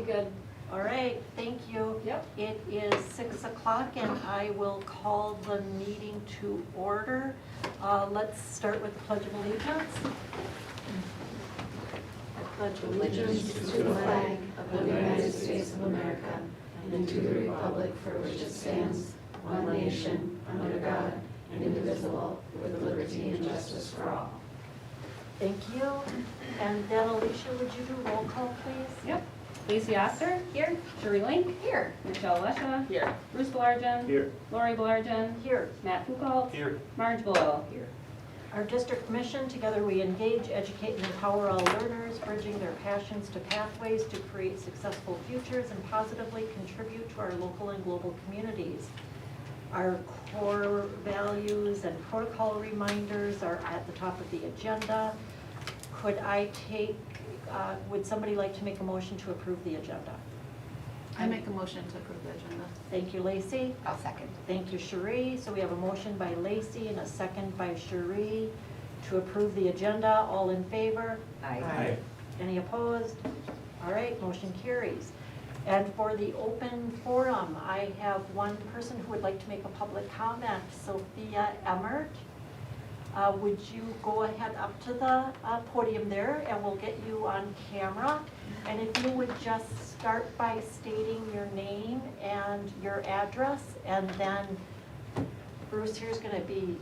good. All right, thank you. Yep. It is 6 o'clock and I will call the meeting to order. Let's start with the Pledge of Allegiance. I pledge Allegiance to the flag of the United States of America and to the republic for which it stands, one nation, under God, indivisible, with liberty and justice for all. Thank you. And then Alicia, would you do roll call, please? Yep. Lacey Oster. Here. Sherry Link. Here. Michelle Lesha. Here. Bruce Belargen. Here. Lori Belargen. Here. Matt Foucault. Here. Marge Boyle. Here. Our district mission, together we engage, educate, and empower all learners, bridging their passions to pathways to create successful futures and positively contribute to our local and global communities. Our core values and protocol reminders are at the top of the agenda. Could I take, would somebody like to make a motion to approve the agenda? I make a motion to approve the agenda. Thank you, Lacey. I'll second. Thank you, Cherie. So we have a motion by Lacey and a second by Cherie to approve the agenda. All in favor? Aye. Any opposed? All right, motion carries. And for the open forum, I have one person who would like to make a public comment, Sophia Emmert. Would you go ahead up to the podium there and we'll get you on camera. And if you would just start by stating your name and your address, and then Bruce here's going to be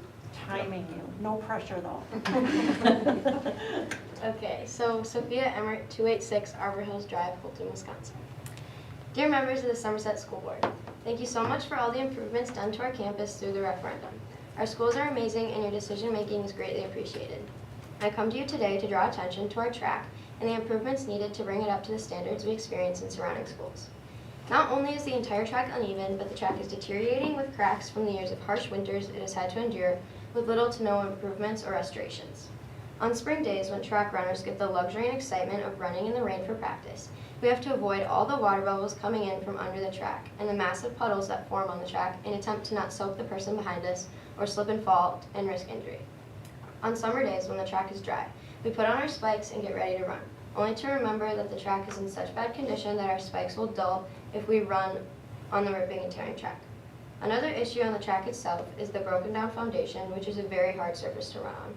timing you. No pressure though. Okay, so Sophia Emmert, 286 Arbor Hills Drive, Fulton, Wisconsin. Dear members of the Somerset School Board, thank you so much for all the improvements done to our campus through the referendum. Our schools are amazing and your decision making is greatly appreciated. I come to you today to draw attention to our track and the improvements needed to bring it up to the standards we experience in surrounding schools. Not only is the entire track uneven, but the track is deteriorating with cracks from the years of harsh winters it has had to endure with little to no improvements or restorations. On spring days, when track runners get the luxury and excitement of running in the rain for practice, we have to avoid all the water bubbles coming in from under the track and the massive puddles that form on the track in an attempt to not soak the person behind us or slip and fall and risk injury. On summer days when the track is dry, we put on our spikes and get ready to run, only to remember that the track is in such bad condition that our spikes will dull if we run on the ripping and tearing track. Another issue on the track itself is the broken down foundation, which is a very hard surface to run on.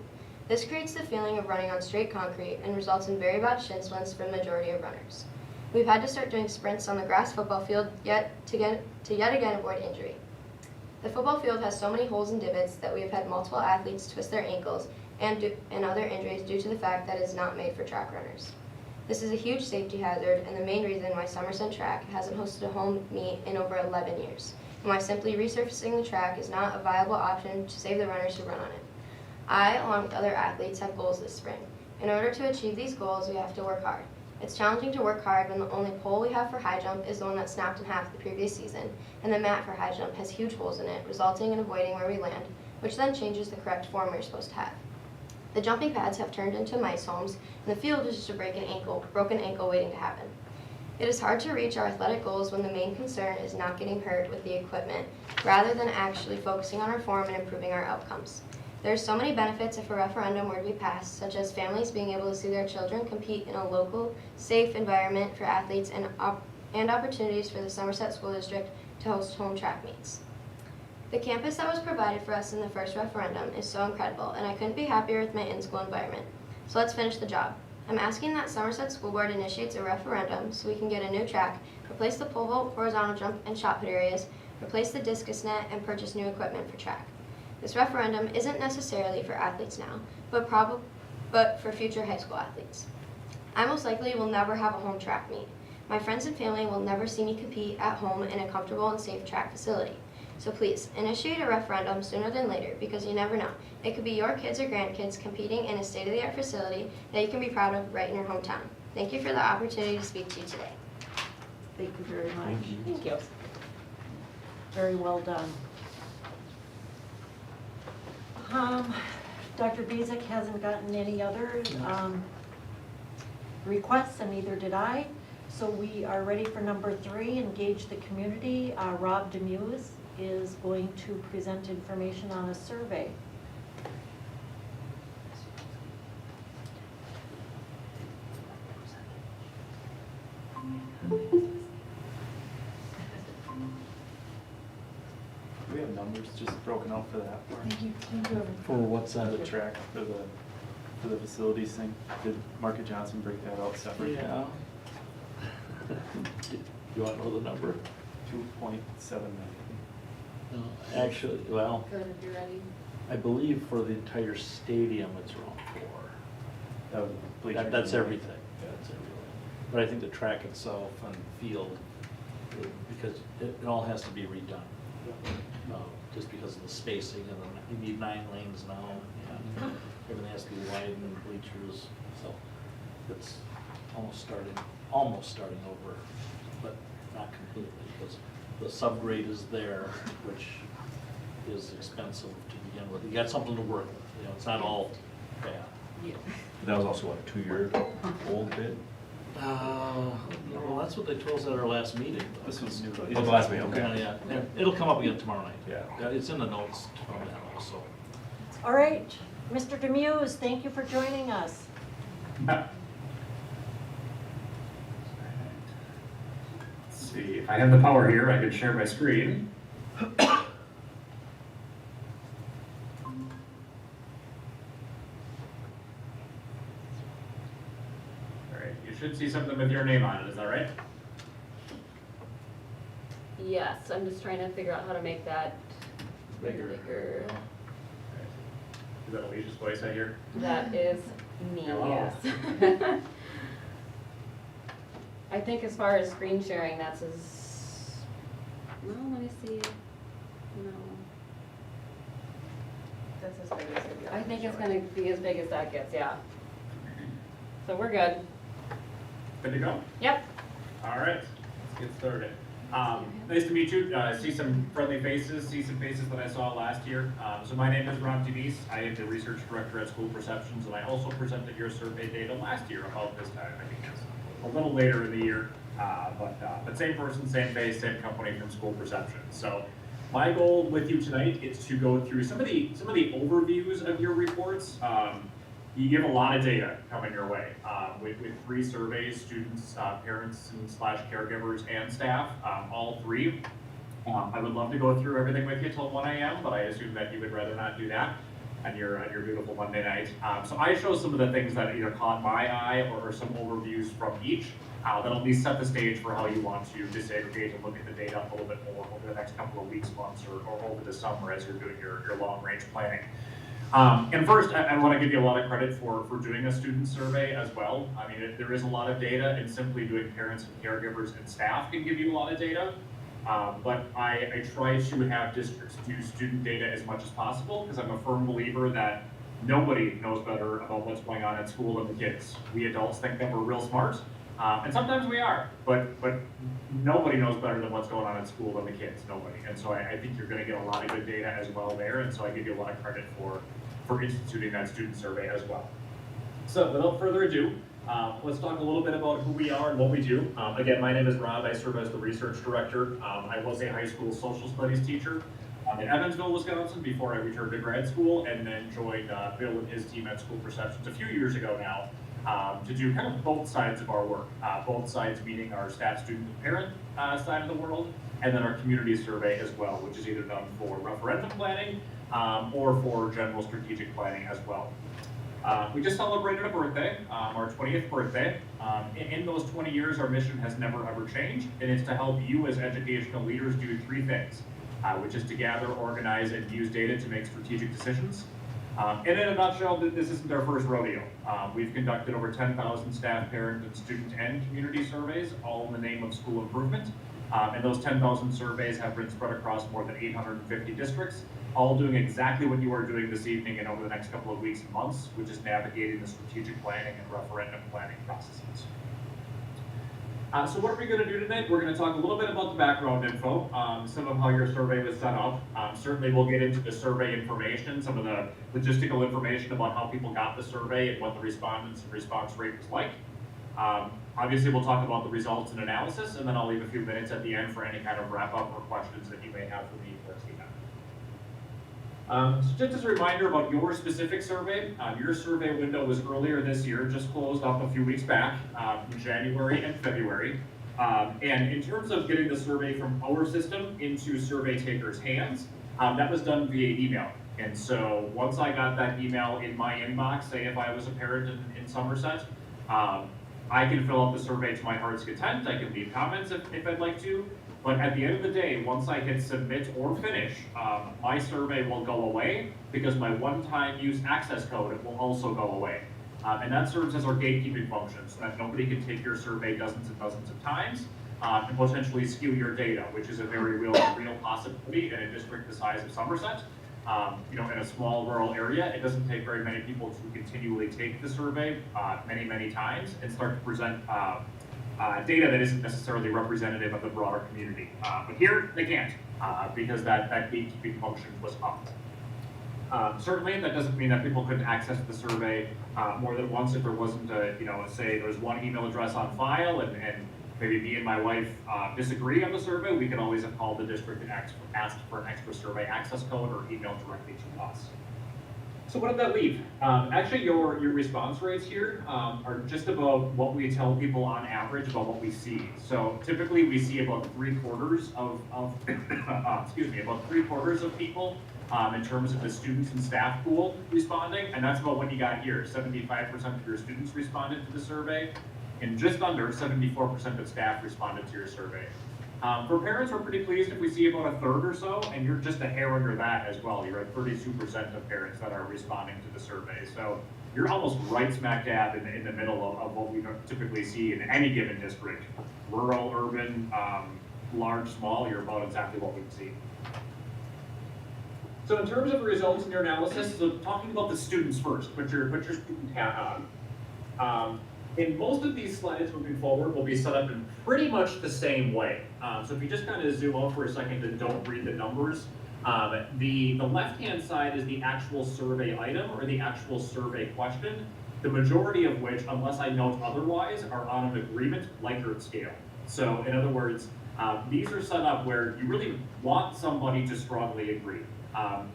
This creates the feeling of running on straight concrete and results in very bad shin splints for the majority of runners. We've had to start doing sprints on the grass football field yet again avoid injury. The football field has so many holes and divots that we have had multiple athletes twist their ankles and other injuries due to the fact that it is not made for track runners. This is a huge safety hazard and the main reason why Somerset Track hasn't hosted a home meet in over 11 years, and why simply resurfacing the track is not a viable option to save the runners who run on it. I, along with other athletes, have goals this spring. In order to achieve these goals, we have to work hard. It's challenging to work hard when the only pole we have for high jump is the one that snapped in half the previous season, and the mat for high jump has huge holes in it, resulting in avoiding where we land, which then changes the correct form we're supposed to have. The jumping pads have turned into mice homes, and the field is just a broken ankle waiting to happen. It is hard to reach our athletic goals when the main concern is not getting hurt with the equipment, rather than actually focusing on our form and improving our outcomes. There are so many benefits if a referendum were to be passed, such as families being able to see their children compete in a local, safe environment for athletes and opportunities for the Somerset School District to host home track meets. The campus that was provided for us in the first referendum is so incredible, and I couldn't be happier with my in-school environment. So let's finish the job. I'm asking that Somerset School Board initiates a referendum so we can get a new track, replace the pole vault, horizontal jump, and shot put areas, replace the discus net, and purchase new equipment for track. This referendum isn't necessarily for athletes now, but for future high school athletes. I most likely will never have a home track meet. My friends and family will never see me compete at home in a comfortable and safe track facility. So please, initiate a referendum sooner than later, because you never know. It could be your kids or grandkids competing in a state-of-the-art facility that you can be proud of right in your hometown. Thank you for the opportunity to speak to you today. Thank you very much. Thank you. Very well done. Dr. Bezek hasn't gotten any other requests, and neither did I. So we are ready for number 3, engage the community. Rob Demuse is going to present information on a survey. numbers just broken out for that. Thank you. For what's on the track for the facilities thing? Did Market Johnson break that out separate? Yeah. You want to know the number? 2.7 million. No, actually, well, Good, if you're ready. I believe for the entire stadium, it's around 4. That was bleachers. That's everything. That's everything. But I think the track itself and field, because it all has to be redone. Just because of the spacing, and then you need 9 lanes now, and everything has to be widened and bleachers, so it's almost starting over, but not completely, because the subgrade is there, which is expensive to begin with. You got something to work with, it's not all bad. That was also what, a 2-year-old bid? Well, that's what they told us at our last meeting. This was new. Oh, the last meeting, okay. Yeah, it'll come up again tomorrow night. Yeah. It's in the notes from that also. All right, Mr. Demuse, thank you for joining us. Let's see, if I have the power here, I could share my screen. All right, you should see something with your name on it, is that right? Yes, I'm just trying to figure out how to make that bigger. Is that Alicia's voice I hear? That is me, Hello. yes. I think as far as screen sharing, that's as, well, let me see. No. That's as big as it I think it's gonna be as big as that gets, yeah. So we're good. Good to go? Yep. All right, let's get started. Nice to meet you. See some friendly faces, see some faces that I saw last year. So my name is Rob Denise. I am the research director at School Perceptions, and I also presented your survey data last year about this time. I think it's a little later in the year, but same person, same face, same company from School Perceptions. So my goal with you tonight is to go through some of the overviews of your reports. You have a lot of data coming your way with 3 surveys, students, parents, and / caregivers, and staff, all 3. I would love to go through everything with you till 1 a.m., but I assume that you would rather not do that on your beautiful Monday night. So I show some of the things that either caught my eye or some overviews from each that'll at least set the stage for how you want to disaggregate and look at the data a little bit more over the next couple of weeks, months, or over the summer as you're doing your long-range planning. And first, I want to give you a lot of credit for doing a student survey as well. I mean, there is a lot of data, and simply doing parents and caregivers and staff can give you a lot of data. But I try to have districts do student data as much as possible, because I'm a firm believer that nobody knows better about what's going on at school than the kids. We adults think that we're real smart, and sometimes we are, but nobody knows better than what's going on at school than the kids, nobody. And so I think you're gonna get a lot of good data as well there, and so I give you a lot of credit for instituting that student survey as well. So without further ado, let's talk a little bit about who we are and what we do. Again, my name is Rob. I serve as the research director. I was a high school social studies teacher in Evansville, Wisconsin, before I returned to grad school, and then joined Bill and his team at School Perceptions a few years ago now to do kind of both sides of our work. Both sides meaning our staff, student, and parent side of the world, and then our community survey as well, which is either done for referendum planning or for general strategic planning as well. We just celebrated a birthday, our 20th birthday. In those 20 years, our mission has never ever changed, and it's to help you as educational leaders do 3 things, which is to gather, organize, and use data to make strategic decisions. And in a nutshell, this isn't our first rodeo. We've conducted over 10,000 staff, parent, and student and community surveys, all in the name of school improvement. And those 10,000 surveys have been spread across more than 850 districts, all doing exactly what you are doing this evening and over the next couple of weeks and months, which is navigating the strategic planning and referendum planning processes. So what are we going to do tonight? We're going to talk a little bit about the background info, some of how your survey was set up. Certainly we'll get into the survey information, some of the logistical information about how people got the survey and what the respondents and response rate was like. Obviously we'll talk about the results and analysis, and then I'll leave a few minutes at the end for any kind of wrap-up or questions that you may have for me towards the end. So just as a reminder about your specific survey, your survey window was earlier this year, just closed up a few weeks back, in January and February. And in terms of getting the survey from our system into survey takers' hands, That was done via email. And so once I got that email in my inbox, say if I was a parent in Somerset, I can fill out the survey to my heart's content. I can leave comments if I'd like to. But at the end of the day, once I hit submit or finish, my survey will go away because my one-time use access code will also go away. And that serves as our gatekeeping function so that nobody can take your survey dozens and dozens of times and potentially skew your data, which is a very real possibility in a district the size of Somerset. In a small rural area, it doesn't take very many people to continually take the survey many times and start to present data that isn't necessarily representative of the broader community. But here, they can't because that gatekeeping function was up. Certainly, that doesn't mean that people couldn't access the survey more than once if there wasn't say there's one email address on file and maybe me and my wife disagree on the survey, we can always have called the district and asked for an extra survey access code or email directly to us. So what did that leave? Actually, your response rates here are just about what we tell people on average about what we see. So typically we see about 3/4 of about 3/4 of people in terms of the students and staff pool responding, and that's about what you got here. 75% of your students responded to the survey, and just under 74% of staff responded to your survey. For parents, we're pretty pleased if we see about 1/3 or so, and you're just a hair under that as well. You're at 32% of parents that are responding to the survey. So you're almost right smack dab in the middle of what we typically see in any given district. Rural, urban, large, small, you're about exactly what we see. So in terms of the results in your analysis, so talking about the students first, put your student hat on. In most of these slides moving forward will be set up in pretty much the same way. So if you just kind of zoom out for a second and don't read the numbers, the left-hand side is the actual survey item or the actual survey question, the majority of which, unless I note otherwise, are on an agreement Likert scale. So in other words, these are set up where you really want somebody to strongly agree.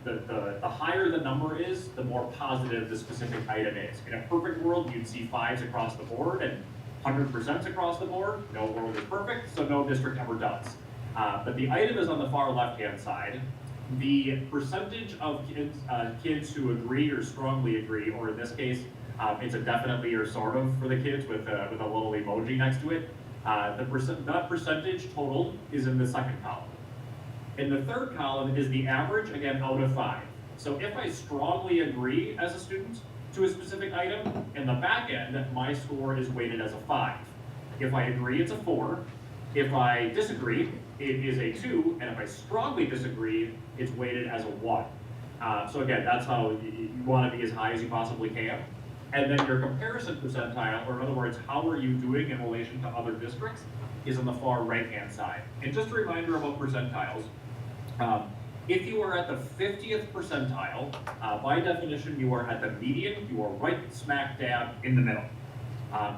The higher the number is, the more positive the specific item is. In a perfect world, you'd see 5s across the board and 100% across the board. No world is perfect, so no district ever does. But the item is on the far left-hand side. The percentage of kids who agree or strongly agree, or in this case, it's a definitely or sort of for the kids with a little emoji next to it. That percentage total is in the second column. In the third column is the average, again, out of 5. So if I strongly agree as a student to a specific item, in the back end, my score is weighted as a 5. If I agree, it's a 4. If I disagree, it is a 2. And if I strongly disagree, it's weighted as a 1. So again, that's how you want to be as high as you possibly can. And then your comparison percentile, or in other words, how are you doing in relation to other districts, is on the far right-hand side. And just a reminder about percentiles. If you are at the 50th percentile, by definition, you are at the median, you are right smack dab in the middle.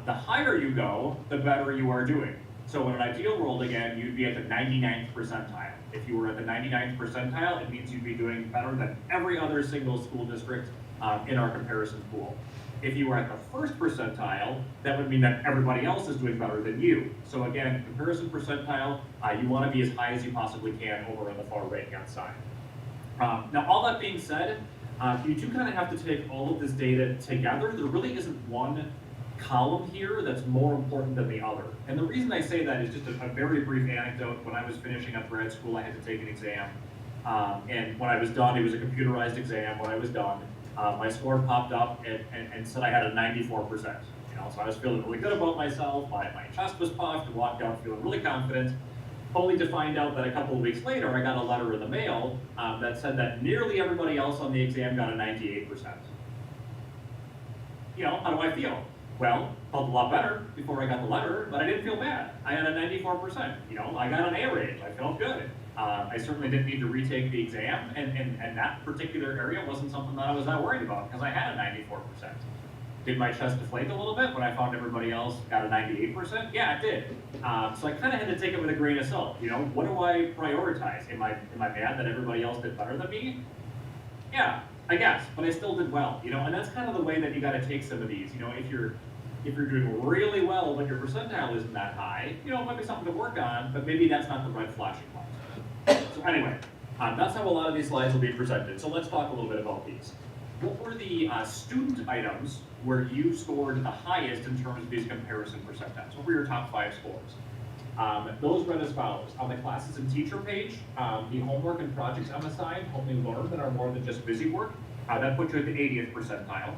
The higher you go, the better you are doing. So in an ideal world, again, you'd be at the 99th percentile. If you were at the 99th percentile, it means you'd be doing better than every other single school district in our comparison pool. If you were at the first percentile, that would mean that everybody else is doing better than you. So again, comparison percentile, you want to be as high as you possibly can over on the far right-hand side. Now, all that being said, you do kind of have to take all of this data together. There really isn't one column here that's more important than the other. And the reason I say that is just a very brief anecdote. When I was finishing up grad school, I had to take an exam. And when I was done, it was a computerized exam. When I was done, my score popped up and said I had a 94%. So I was feeling really good about myself. My chest was puffed. I walked out feeling really confident, only to find out that a couple of weeks later, I got a letter in the mail that said that nearly everybody else on the exam got a 98%. How do I feel? Well, felt a lot better before I got the letter, but I didn't feel bad. I had a 94%. I got an A rate. I felt good. I certainly didn't need to retake the exam, and that particular area wasn't something that I was that worried about because I had a 94%. Did my chest deflate a little bit when I found everybody else got a 98%? Yeah, it did. So I kind of had to take it with a grain of salt. What do I prioritize? Am I mad that everybody else did better than me? Yeah, I guess, but I still did well. And that's kind of the way that you got to take some of these. If you're doing really well, but your percentile isn't that high, it might be something to work on, but maybe that's not the red flashing light. So anyway, That's how a lot of these slides will be presented. So let's talk a little bit about these. What were the student items where you scored the highest in terms of these comparison percentiles? What were your top 5 scores? Those read as follows. On the classes and teacher page, the homework and projects I'm assigned, help me learn that are more than just busy work. That puts you at the 80th percentile.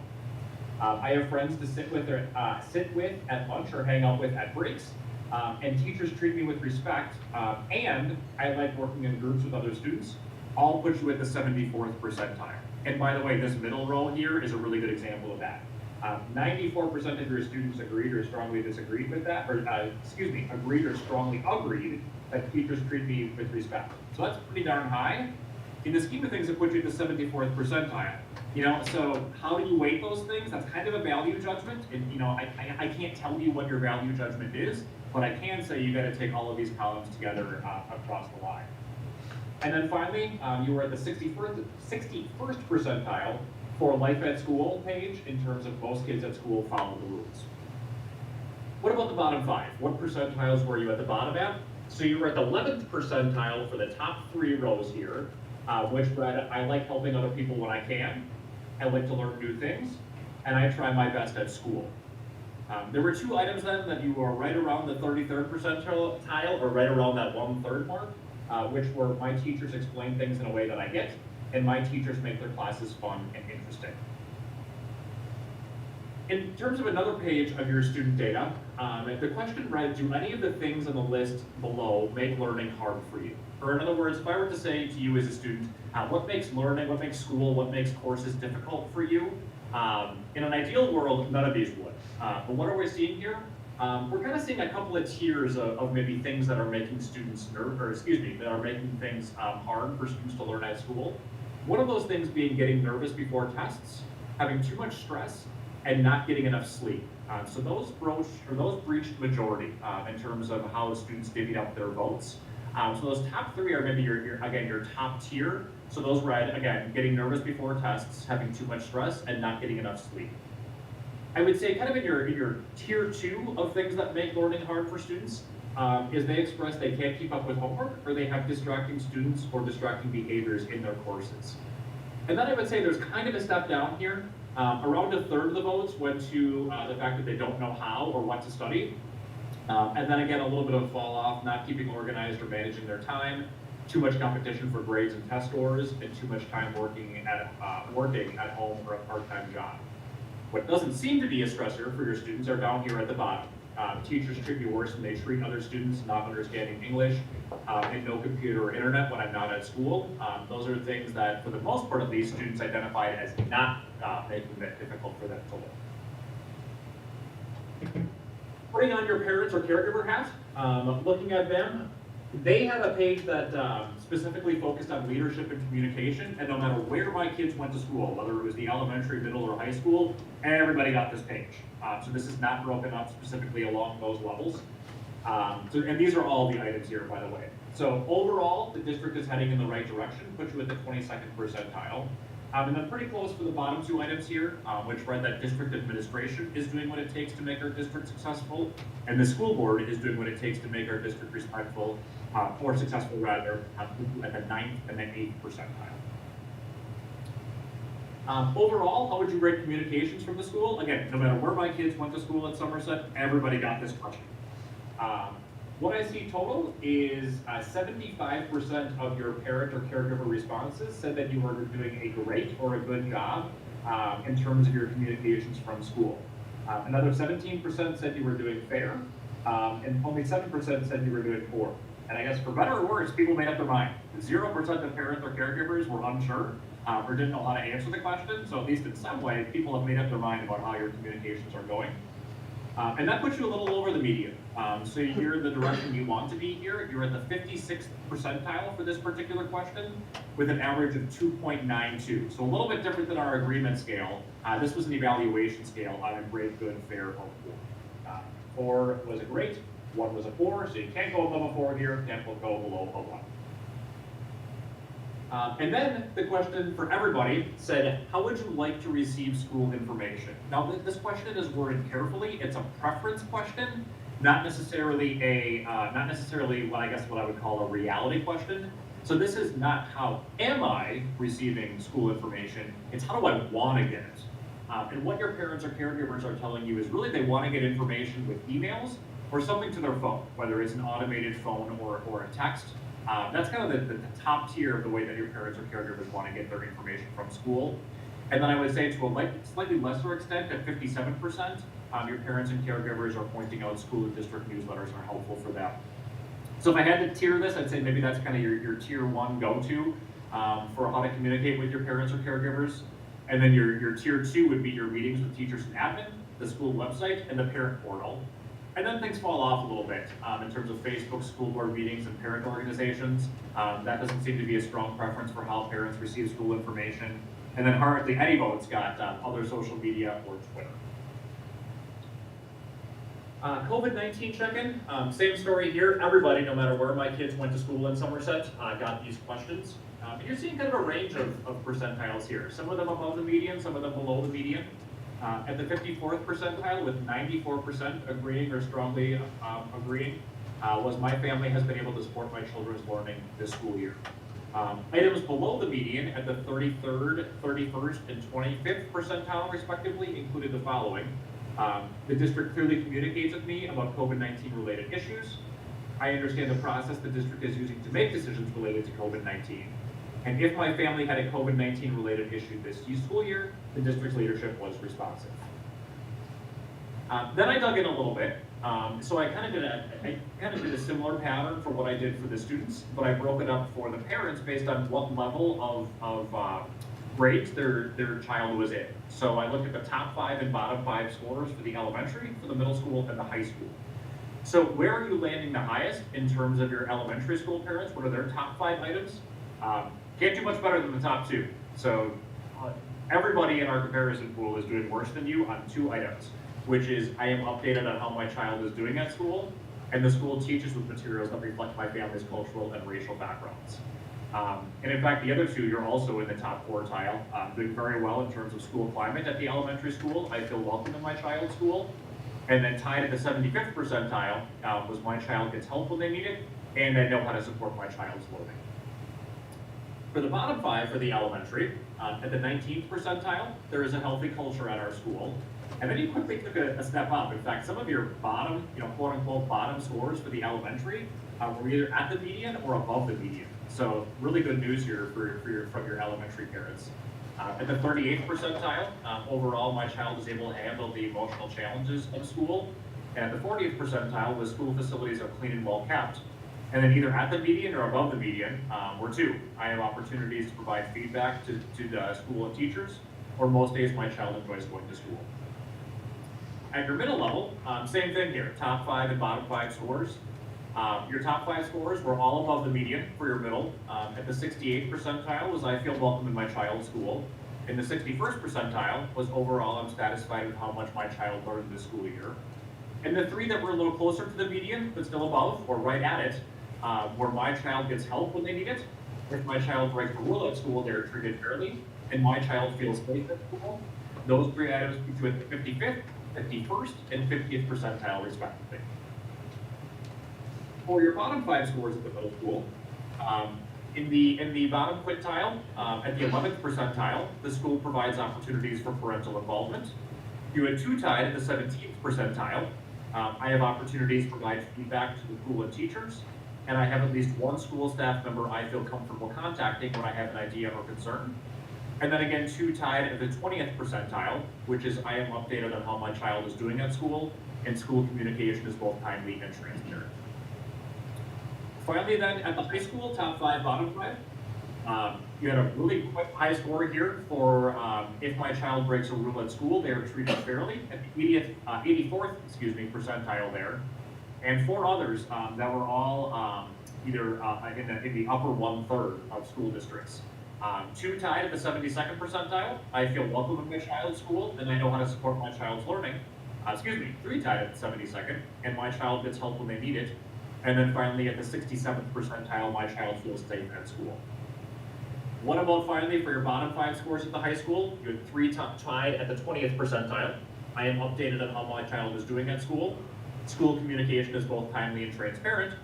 I have friends to sit with at lunch or hang out with at breaks. And teachers treat me with respect, and I like working in groups with other students. All put you at the 74th percentile. And by the way, this middle row here is a really good example of that. 94% of your students agreed or strongly disagreed with that, or agreed or strongly agreed that teachers treat me with respect. So that's pretty darn high. In the scheme of things, it puts you at the 74th percentile. So how do you weight those things? That's kind of a value judgment. And I can't tell you what your value judgment is, but I can say you got to take all of these columns together across the line. And then finally, you were at the 61st percentile for Life at School page in terms of most kids at school follow the rules. What about the bottom 5? What percentiles were you at the bottom at? So you were at the 11th percentile for the top 3 rows here, which read, I like helping other people when I can, I like to learn new things, and I try my best at school. There were 2 items then that you were right around the 33rd percentile, or right around that 1/3 mark, which were my teachers explain things in a way that I get, and my teachers make their classes fun and interesting. In terms of another page of your student data, the question read, do any of the things on the list below make learning hard for you? Or in other words, if I were to say to you as a student, what makes learning, what makes school, what makes courses difficult for you? In an ideal world, none of these would. But what are we seeing here? We're kind of seeing a couple of tiers of maybe things that are making students that are making things hard for students to learn at school. One of those things being getting nervous before tests, having too much stress, and not getting enough sleep. So those breached majority in terms of how students divvied up their votes. So those top 3 are maybe your top tier. So those read, again, getting nervous before tests, having too much stress, and not getting enough sleep. I would say kind of in your tier 2 of things that make learning hard for students is they express they can't keep up with homework, or they have distracting students or distracting behaviors in their courses. And then I would say there's kind of a step down here. Around 1/3 of the votes went to the fact that they don't know how or what to study. And then again, a little bit of a fall off, not keeping organized or managing their time, too much competition for grades and test scores, and too much time working at home or a part-time job. What doesn't seem to be a stressor for your students are down here at the bottom. Teachers treat me worse than they treat other students, not understanding English, and no computer or internet when I'm not at school. Those are things that, for the most part of these students, identified as not making it difficult for them to learn. Putting on your parents or caregiver hat, looking at them, they have a page that specifically focused on leadership and communication, and no matter where my kids went to school, whether it was the elementary, middle, or high school, everybody got this page. So this is not broken up specifically along those levels. And these are all the items here, by the way. So overall, the district is heading in the right direction, puts you at the 22nd percentile. And then pretty close for the bottom 2 items here, which read that district administration is doing what it takes to make our district successful, and the school board is doing what it takes to make our district respectful, or successful rather, at the 9th and then 8th percentile. Overall, how would you rate communications from the school? Again, no matter where my kids went to school at Somerset, everybody got this question. What I see total is 75% of your parent or caregiver responses said that you were doing a great or a good job in terms of your communications from school. Another 17% said you were doing fair, and only 7% said you were doing poor. And I guess for better or worse, people made up their mind. 0% of parents or caregivers were unsure or didn't know how to answer the question, so at least in some way, people have made up their mind about how your communications are going. And that puts you a little over the median. So you're in the direction you want to be here. You're at the 56th percentile for this particular question with an average of 2.92. So a little bit different than our agreement scale. This was an evaluation scale on a great, good, fair, or poor. 4 was a great, 1 was a poor, so you can't go above a 4 here, can't go below a 1. And then the question for everybody said, how would you like to receive school information? Now this question is worded carefully. It's a preference question, not necessarily what I would call a reality question. So this is not how am I receiving school information, it's how do I want to get it. And what your parents or caregivers are telling you is really they want to get information with emails or something to their phone, whether it's an automated phone or a text. That's kind of the top tier of the way that your parents or caregivers want to get their information from school. And then I would say to a slightly lesser extent, at 57%, your parents and caregivers are pointing out school and district newsletters are helpful for them. So if I had to tier this, I'd say maybe that's kind of your tier one go-to for how to communicate with your parents or caregivers. And then your tier two would be your meetings with teachers and admin, the school website, and the parent portal. And then things fall off a little bit in terms of Facebook school board meetings and parent organizations. That doesn't seem to be a strong preference for how parents receive school information. And then hardly any votes got other social media or Twitter. COVID-19 check-in, same story here. Everybody, no matter where my kids went to school in Somerset, got these questions. And you're seeing kind of a range of percentiles here. Some of them above the median, some of them below the median. At the 54th percentile, with 94% agreeing or strongly agreeing, was my family has been able to support my children's learning this school year. Items below the median at the 33rd, 31st, and 25th percentile, respectively, included the following. The district clearly communicates with me about COVID-19 related issues. I understand the process the district is using to make decisions related to COVID-19. And if my family had a COVID-19 related issue this school year, the district's leadership was responsive. Then I dug in a little bit. So I kind of did a similar pattern for what I did for the students, but I broke it up for the parents based on what level of grades their child was in. So I looked at the top 5 and bottom 5 scores for the elementary, for the middle school, and the high school. So where are you landing the highest in terms of your elementary school parents? What are their top 5 items? Can't do much better than the top 2. So everybody in our comparison pool is doing worse than you on 2 items, which is I am updated on how my child is doing at school, and the school teaches with materials that reflect my family's cultural and racial backgrounds. And in fact, the other 2, you're also in the top quartile, doing very well in terms of school climate at the elementary school. I feel welcome in my child's school. And then tied at the 75th percentile was my child gets help when they need it, and I know how to support my child's learning. For the bottom 5 for the elementary, at the 19th percentile, there is a healthy culture at our school. And then you quickly took a step up. In fact, some of your bottom, quote unquote, bottom scores for the elementary were either at the median or above the median. So really good news here from your elementary parents. At the 38th percentile, overall, my child was able to handle the emotional challenges of school. And at the 40th percentile, the school facilities are clean and well kept. And then either at the median or above the median were 2. I have opportunities to provide feedback to the school and teachers, or most days my child enjoys going to school. At your middle level, same thing here, top 5 and bottom 5 scores. Your top 5 scores were all above the median for your middle. At the 68th percentile was I feel welcome in my child's school. In the 61st percentile was overall I'm satisfied with how much my child learned this school year. And the 3 that were a little closer to the median, but still above, or right at it, where my child gets help when they need it. If my child breaks a rule at school, they're treated fairly, and my child feels safe at school. Those 3 items between the 55th, 51st, and 50th percentile, respectively. For your bottom 5 scores at the middle school, in the bottom quintile, at the 11th percentile, the school provides opportunities for parental involvement. You had 2 tied at the 17th percentile. I have opportunities to provide feedback to the school and teachers, and I have at least 1 school staff member I feel comfortable contacting when I have an idea or concern. And then again, 2 tied at the 20th percentile, which is I am updated on how my child is doing at school, and school communication is both timely and transparent. Finally then, at the high school, top 5, bottom 5, you had a really quick high score here for if my child breaks a rule at school, they are treated fairly at the 84th percentile there. And 4 others that were all either in the upper 1/3 of school districts. 2 tied at the 72nd percentile. I feel welcome in my child's school, and I know how to support my child's learning. 3 tied at the 72nd, and my child gets help when they need it. And then finally, at the 67th percentile, my child feels safe at school. What about finally for your bottom 5 scores at the high school? You had 3 tied at the 20th percentile. I am updated on how my child is doing at school. School communication is both timely and transparent.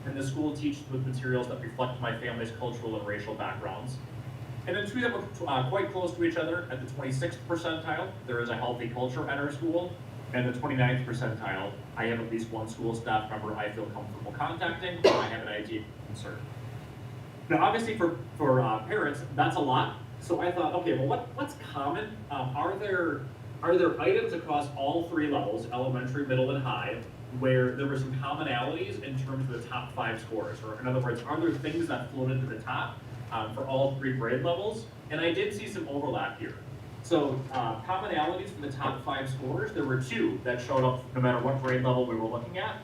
and the school teaches with materials that reflect my family's cultural and racial backgrounds. And then two that were quite close to each other. At the 26th percentile, there is a healthy culture at our school. And the 29th percentile, I have at least one school staff member I feel comfortable contacting when I have an idea or concern. Now, obviously for parents, that's a lot. So I thought, okay, well, what's common? Are there items across all three levels, elementary, middle, and high, where there were some commonalities in terms of the top 5 scores? Or in other words, are there things that floated to the top for all 3 grade levels? And I did see some overlap here. So commonalities for the top 5 scores, there were 2 that showed up no matter what grade level we were looking at,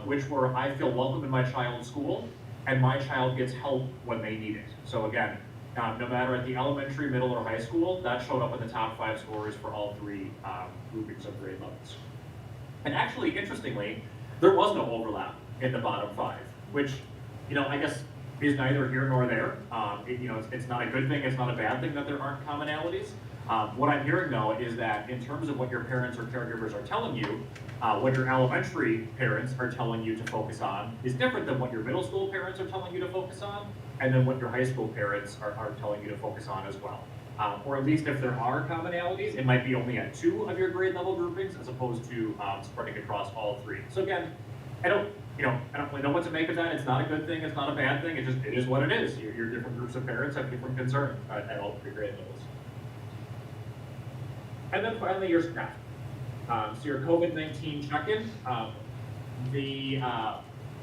which were I feel welcome in my child's school, and my child gets help when they need it. So again, no matter at the elementary, middle, or high school, that showed up in the top 5 scores for all 3 groupings of grade levels. And actually, interestingly, there was no overlap in the bottom 5, which, I guess is neither here nor there. It's not a good thing, it's not a bad thing that there aren't commonalities. What I'm hearing though is that in terms of what your parents or caregivers are telling you, what your elementary parents are telling you to focus on is different than what your middle school parents are telling you to focus on, and then what your high school parents are telling you to focus on as well. Or at least if there are commonalities, it might be only at 2 of your grade level groupings as opposed to spreading across all 3. So again, I don't really know what to make of that. It's not a good thing, it's not a bad thing, it is what it is. Your different groups of parents have different concerns at all 3 grade levels. And then finally, your staff. So your COVID-19 check-in, the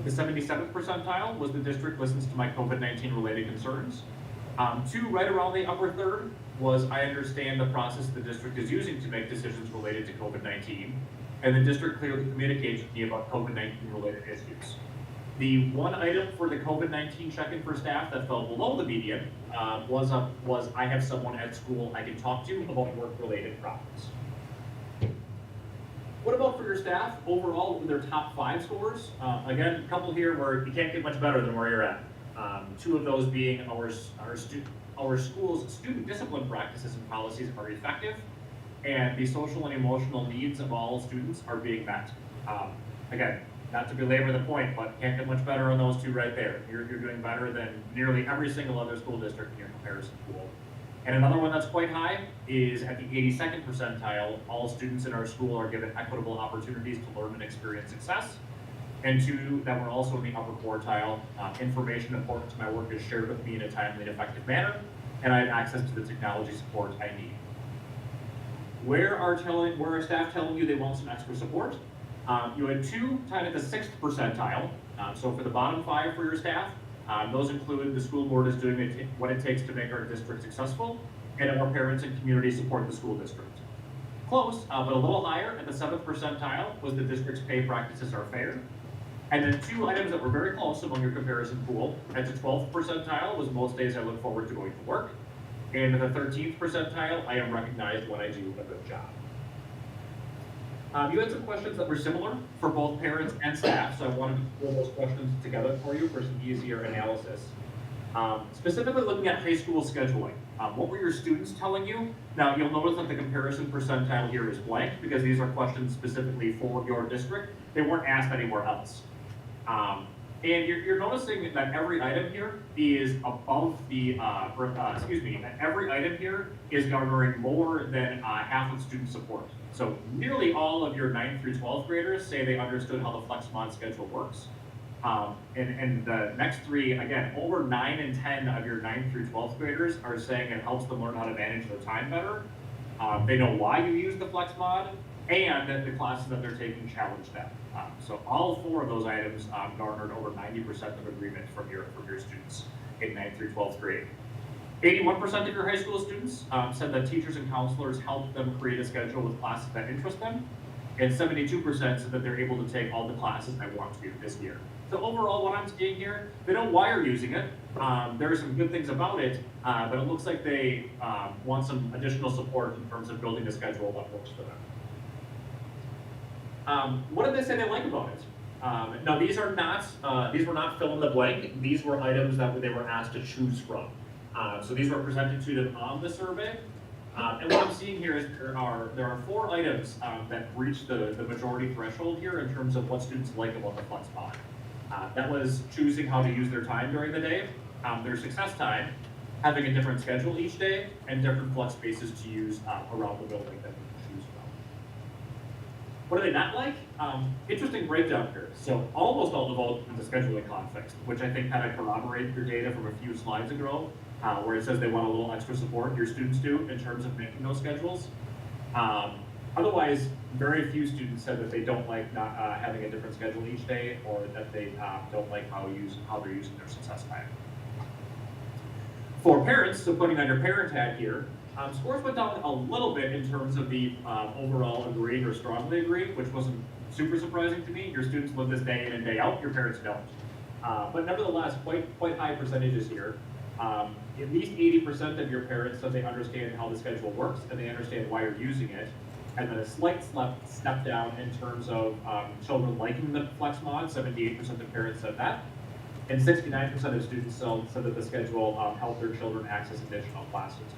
77th percentile was the district listens to my COVID-19 related concerns. 2 right around the upper third was I understand the process the district is using to make decisions related to COVID-19, and the district clearly communicates with me about COVID-19 related issues. The one item for the COVID-19 check-in for staff that fell below the median was I have someone at school I can talk to about work-related problems. What about for your staff? Overall, their top 5 scores. Again, a couple here where you can't get much better than where you're at. 2 of those being our school's student discipline practices and policies are effective, and the social and emotional needs of all students are being met. Again, not to belabor the point, but can't get much better on those 2 right there. You're doing better than nearly every single other school district in your comparison pool. And another one that's quite high is at the 82nd percentile, all students in our school are given equitable opportunities to learn and experience success. And 2 that were also in the upper quartile, information important to my work is shared with me in a timely and effective manner, and I have access to the technology support I need. Where are staff telling you they want some extra support? You had 2 tied at the 6th percentile. So for the bottom 5 for your staff, those include the school board is doing what it takes to make our district successful, and our parents and community support the school district. Close, but a little higher at the 7th percentile was the district's pay practices are fair. And then 2 items that were very close among your comparison pool. At the 12th percentile was most days I look forward to going to work. And at the 13th percentile, I am recognized when I do a good job. You had some questions that were similar for both parents and staff, so I wanted to pull those questions together for you for some easier analysis. Specifically looking at high school scheduling, what were your students telling you? Now, you'll notice that the comparison percentile here is blank because these are questions specifically for your district. They weren't asked anywhere else. And you're noticing that every item here is above the, every item here is garnering more than half of student support. So nearly all of your 9th through 12th graders say they understood how the FlexMod schedule works. And the next 3, again, over 9 and 10 of your 9th through 12th graders are saying it helps them learn how to manage their time better. They know why you use the FlexMod, and that the classes that they're taking challenge them. So all 4 of those items garnered over 90% of agreement from your students in 9th through 12th grade. 81% of your high school students said that teachers and counselors helped them create a schedule with classes that interest them, and 72% said that they're able to take all the classes they want to this year. So overall, what I'm seeing here, they know why you're using it. There are some good things about it, but it looks like they want some additional support in terms of building a schedule that works for them. What did they say they like about it? Now these were not fill in the blank. These were items that they were asked to choose from. So these were presented to them on the survey. And what I'm seeing here is there are 4 items that reach the majority threshold here in terms of what students like about the FlexMod. That was choosing how to use their time during the day, their success time, having a different schedule each day, and different flex spaces to use around the building that we can choose from. What do they not like? Interesting breakdown here. So almost all devoted to scheduling conflicts, which I think kind of corroborated your data from a few slides ago, where it says they want a little extra support, your students do, in terms of making those schedules. Otherwise, very few students said that they don't like not having a different schedule each day, or that they don't like how they're using their success time. For parents, so putting on your parent hat here, scores went down a little bit in terms of the overall agreeing or strongly agreeing, which wasn't super surprising to me. Your students live this day in and day out, your parents don't. But nevertheless, quite high percentages here. At least 80% of your parents said they understand how the schedule works and they understand why you're using it. And then a slight step down in terms of children liking the flex mod. 78% of parents said that. And 69% of students said that the schedule helped their children access additional classes.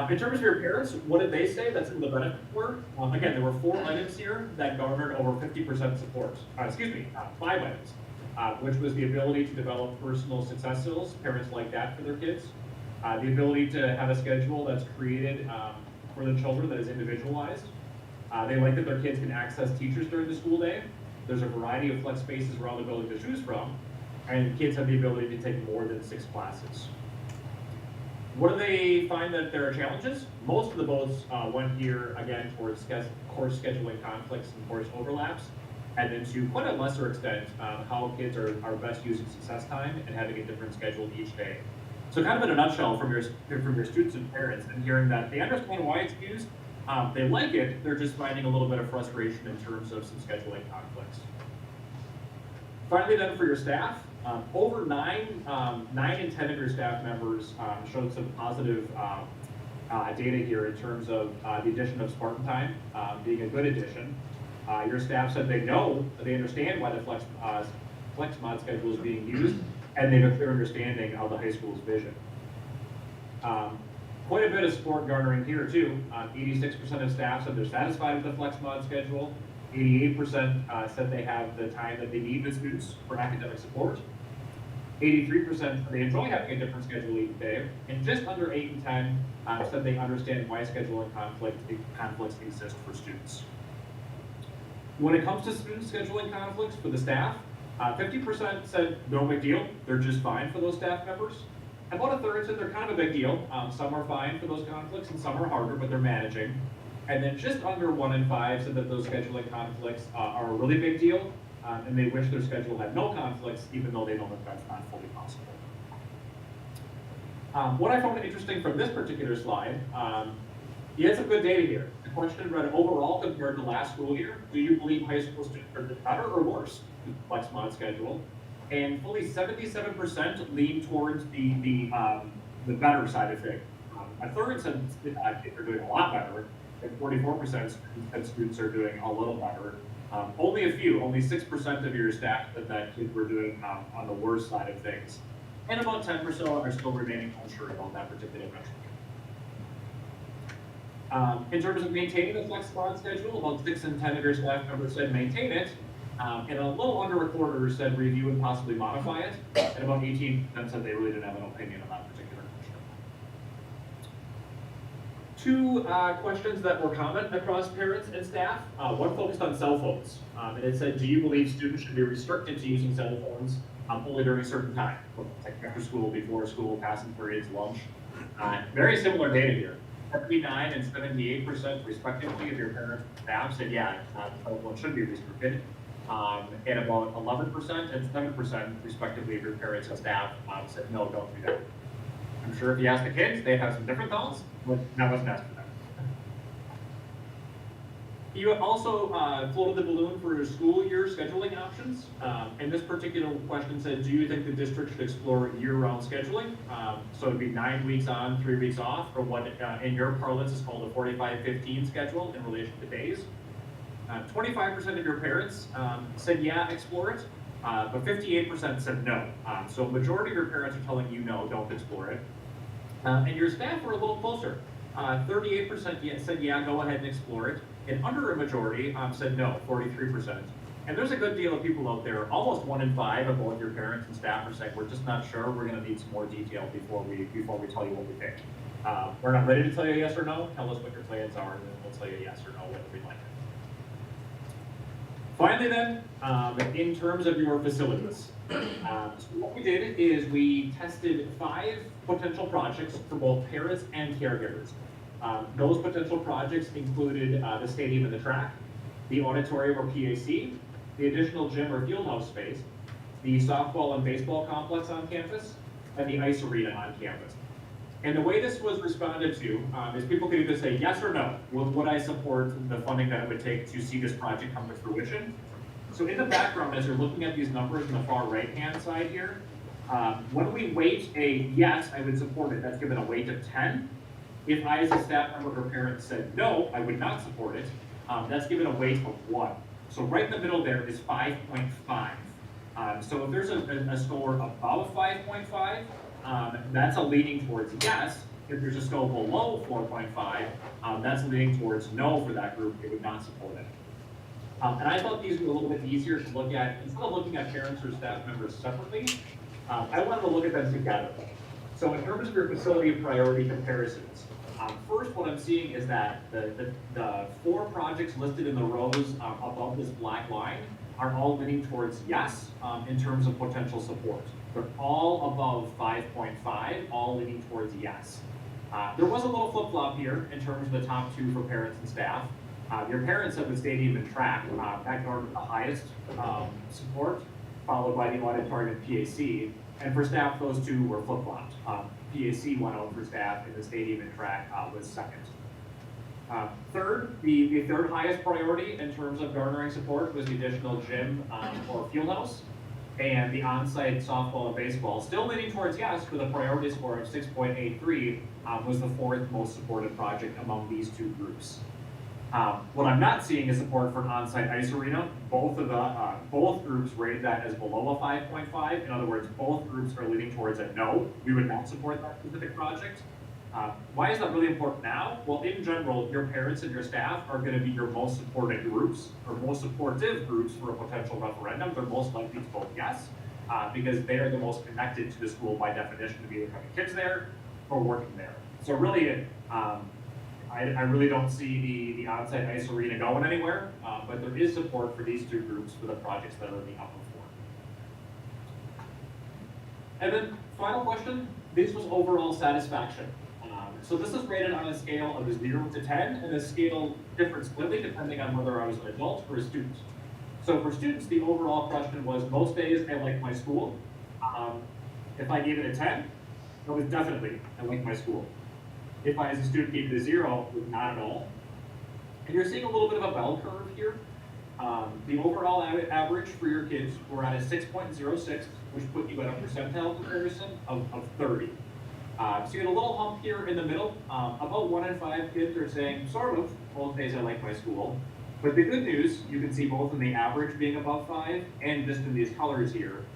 In terms of your parents, what did they say that some of the benefits were? Again, there were 4 items here that garnered over 50% support. 5 items, which was the ability to develop personal success skills. Parents like that for their kids. The ability to have a schedule that's created for the children that is individualized. They like that their kids can access teachers during the school day. There's a variety of flex spaces around the building to choose from, and kids have the ability to take more than 6 classes. What do they find that there are challenges? Most of the votes went here, again, towards course scheduling conflicts and course overlaps, and then to quite a lesser extent, how kids are best using success time and having a different schedule each day. So kind of in a nutshell from your students and parents, and hearing that they understand why it's used, they like it, they're just finding a little bit of frustration in terms of some scheduling conflicts. Finally then for your staff, over 9 in 10 of your staff members showed some positive data here in terms of the addition of Spartan time being a good addition. Your staff said they understand why the flex mod schedule is being used, and they have a clear understanding of the high school's vision. Quite a bit of support garnering here too. 86% of staff said they're satisfied with the flex mod schedule. 88% said they have the time that they need the students for academic support. 83% they enjoy having a different schedule each day, and just under 8 in 10 said they understand why scheduling conflicts exist for students. When it comes to student scheduling conflicts for the staff, 50% said no big deal, they're just fine for those staff members. About a third said they're kind of a big deal. Some are fine for those conflicts and some are harder, but they're managing. And then just under 1 in 5 said that those scheduling conflicts are a really big deal, and they wish their schedule had no conflicts, even though they know that that's not fully possible. What I found interesting from this particular slide, you had some good data here. The question read, overall compared to last school year, do you believe high school students are better or worse with the flex mod schedule? And fully 77% lean towards the better side of things. A third said kids are doing a lot better, and 44% said students are doing a little better. Only 6% of your staff said that kids were doing on the worst side of things. And about 10% are still remaining unsure about that particular metric. In terms of maintaining the flex mod schedule, about 6 in 10 of your staff members said maintain it. And a little under a quarter said review and possibly modify it, and about 18% said they really didn't have an opinion on that particular question. 2 questions that were common across parents and staff. One focused on cell phones, and it said, do you believe students should be restricted to using cell phones only during a certain time, like after school, before school, passing periods, lunch? Very similar data here. 79 and 78% respectively of your parents and staff said, yeah, cell phones should be restricted. And about 11% and 7% respectively of your parents and staff said, no, don't do that. I'm sure if you ask the kids, they'd have some different thoughts, but that wasn't asked for them. You also floated the balloon for your school year scheduling options. And this particular question said, do you think the district should explore year-round scheduling? So it'd be 9 weeks on, 3 weeks off, or what in your parlance is called a 45-15 schedule in relation to days. 25% of your parents said, yeah, explore it, but 58% said no. So a majority of your parents are telling you no, don't explore it. And your staff were a little closer. 38% said, yeah, go ahead and explore it. And under a majority said no, 43%. And there's a good deal of people out there, almost 1 in 5 of both your parents and staff are saying, we're just not sure, we're gonna need some more detail before we tell you what we think. We're not ready to tell you yes or no, tell us what your plans are, and then we'll tell you yes or no whether we like it. Finally then, in terms of your facilities, so what we did is we tested 5 potential projects for both parents and caregivers. Those potential projects included the stadium and the track, the auditorium or PAC, the additional gym or field house space, the softball and baseball complex on campus, and the ice arena on campus. And the way this was responded to is people could either say yes or no. Would I support the funding that it would take to see this project come to fruition? So in the background, as you're looking at these numbers on the far right-hand side here, when we weight a yes, I would support it, that's given a weight of 10. If I as a staff member or parent said no, I would not support it, that's given a weight of 1. So right in the middle there is 5.5. So if there's a score above 5.5, that's a leaning towards yes. If there's a score below 4.5, that's leaning towards no for that group, it would not support it. And I thought these were a little bit easier to look at. Instead of looking at parents or staff members separately, I wanted to look at them together. So in terms of your facility priority comparisons, first what I'm seeing is that the 4 projects listed in the rows above this black line are all leaning towards yes in terms of potential support. They're all above 5.5, all leaning towards yes. There was a little flip-flop here in terms of the top 2 for parents and staff. Your parents said the stadium and track, that garnered the highest support, followed by the auditorium and PAC. And for staff, those 2 were flip-flopped. PAC went out for staff, and the stadium and track was second. Third, the third highest priority in terms of garnering support was the additional gym or field house, and the on-site softball and baseball, still leaning towards yes with a priority score of 6.83, was the 4th most supported project among these 2 groups. What I'm not seeing is support for an on-site ice arena. Both groups rated that as below a 5.5. In other words, both groups are leaning towards a no. We would not support that specific project. Why is that really important now? Well, in general, your parents and your staff are going to be your most supported groups, or most supportive groups for a potential referendum. They're most likely to vote yes, because they are the most connected to the school by definition, to be either having kids there or working there. So really, I really don't see the on-site ice arena going anywhere, but there is support for these 2 groups for the projects that are in the upper 4. And then, final question, this was overall satisfaction. So this is rated on a scale of 0 to 10, and the scale differs slightly depending on whether I was an adult or a student. So for students, the overall question was, most days I like my school. If I gave it a 10, it was definitely, I like my school. If I, as a student, gave it a 0, it was not at all. And you're seeing a little bit of a bell curve here. The overall average for your kids were at a 6.06, which put you at a percentile comparison of 30. So you get a little hump here in the middle. About 1 in 5 kids are saying, sort of, most days I like my school. But the good news, you can see both in the average being above 5 and just in these colors here,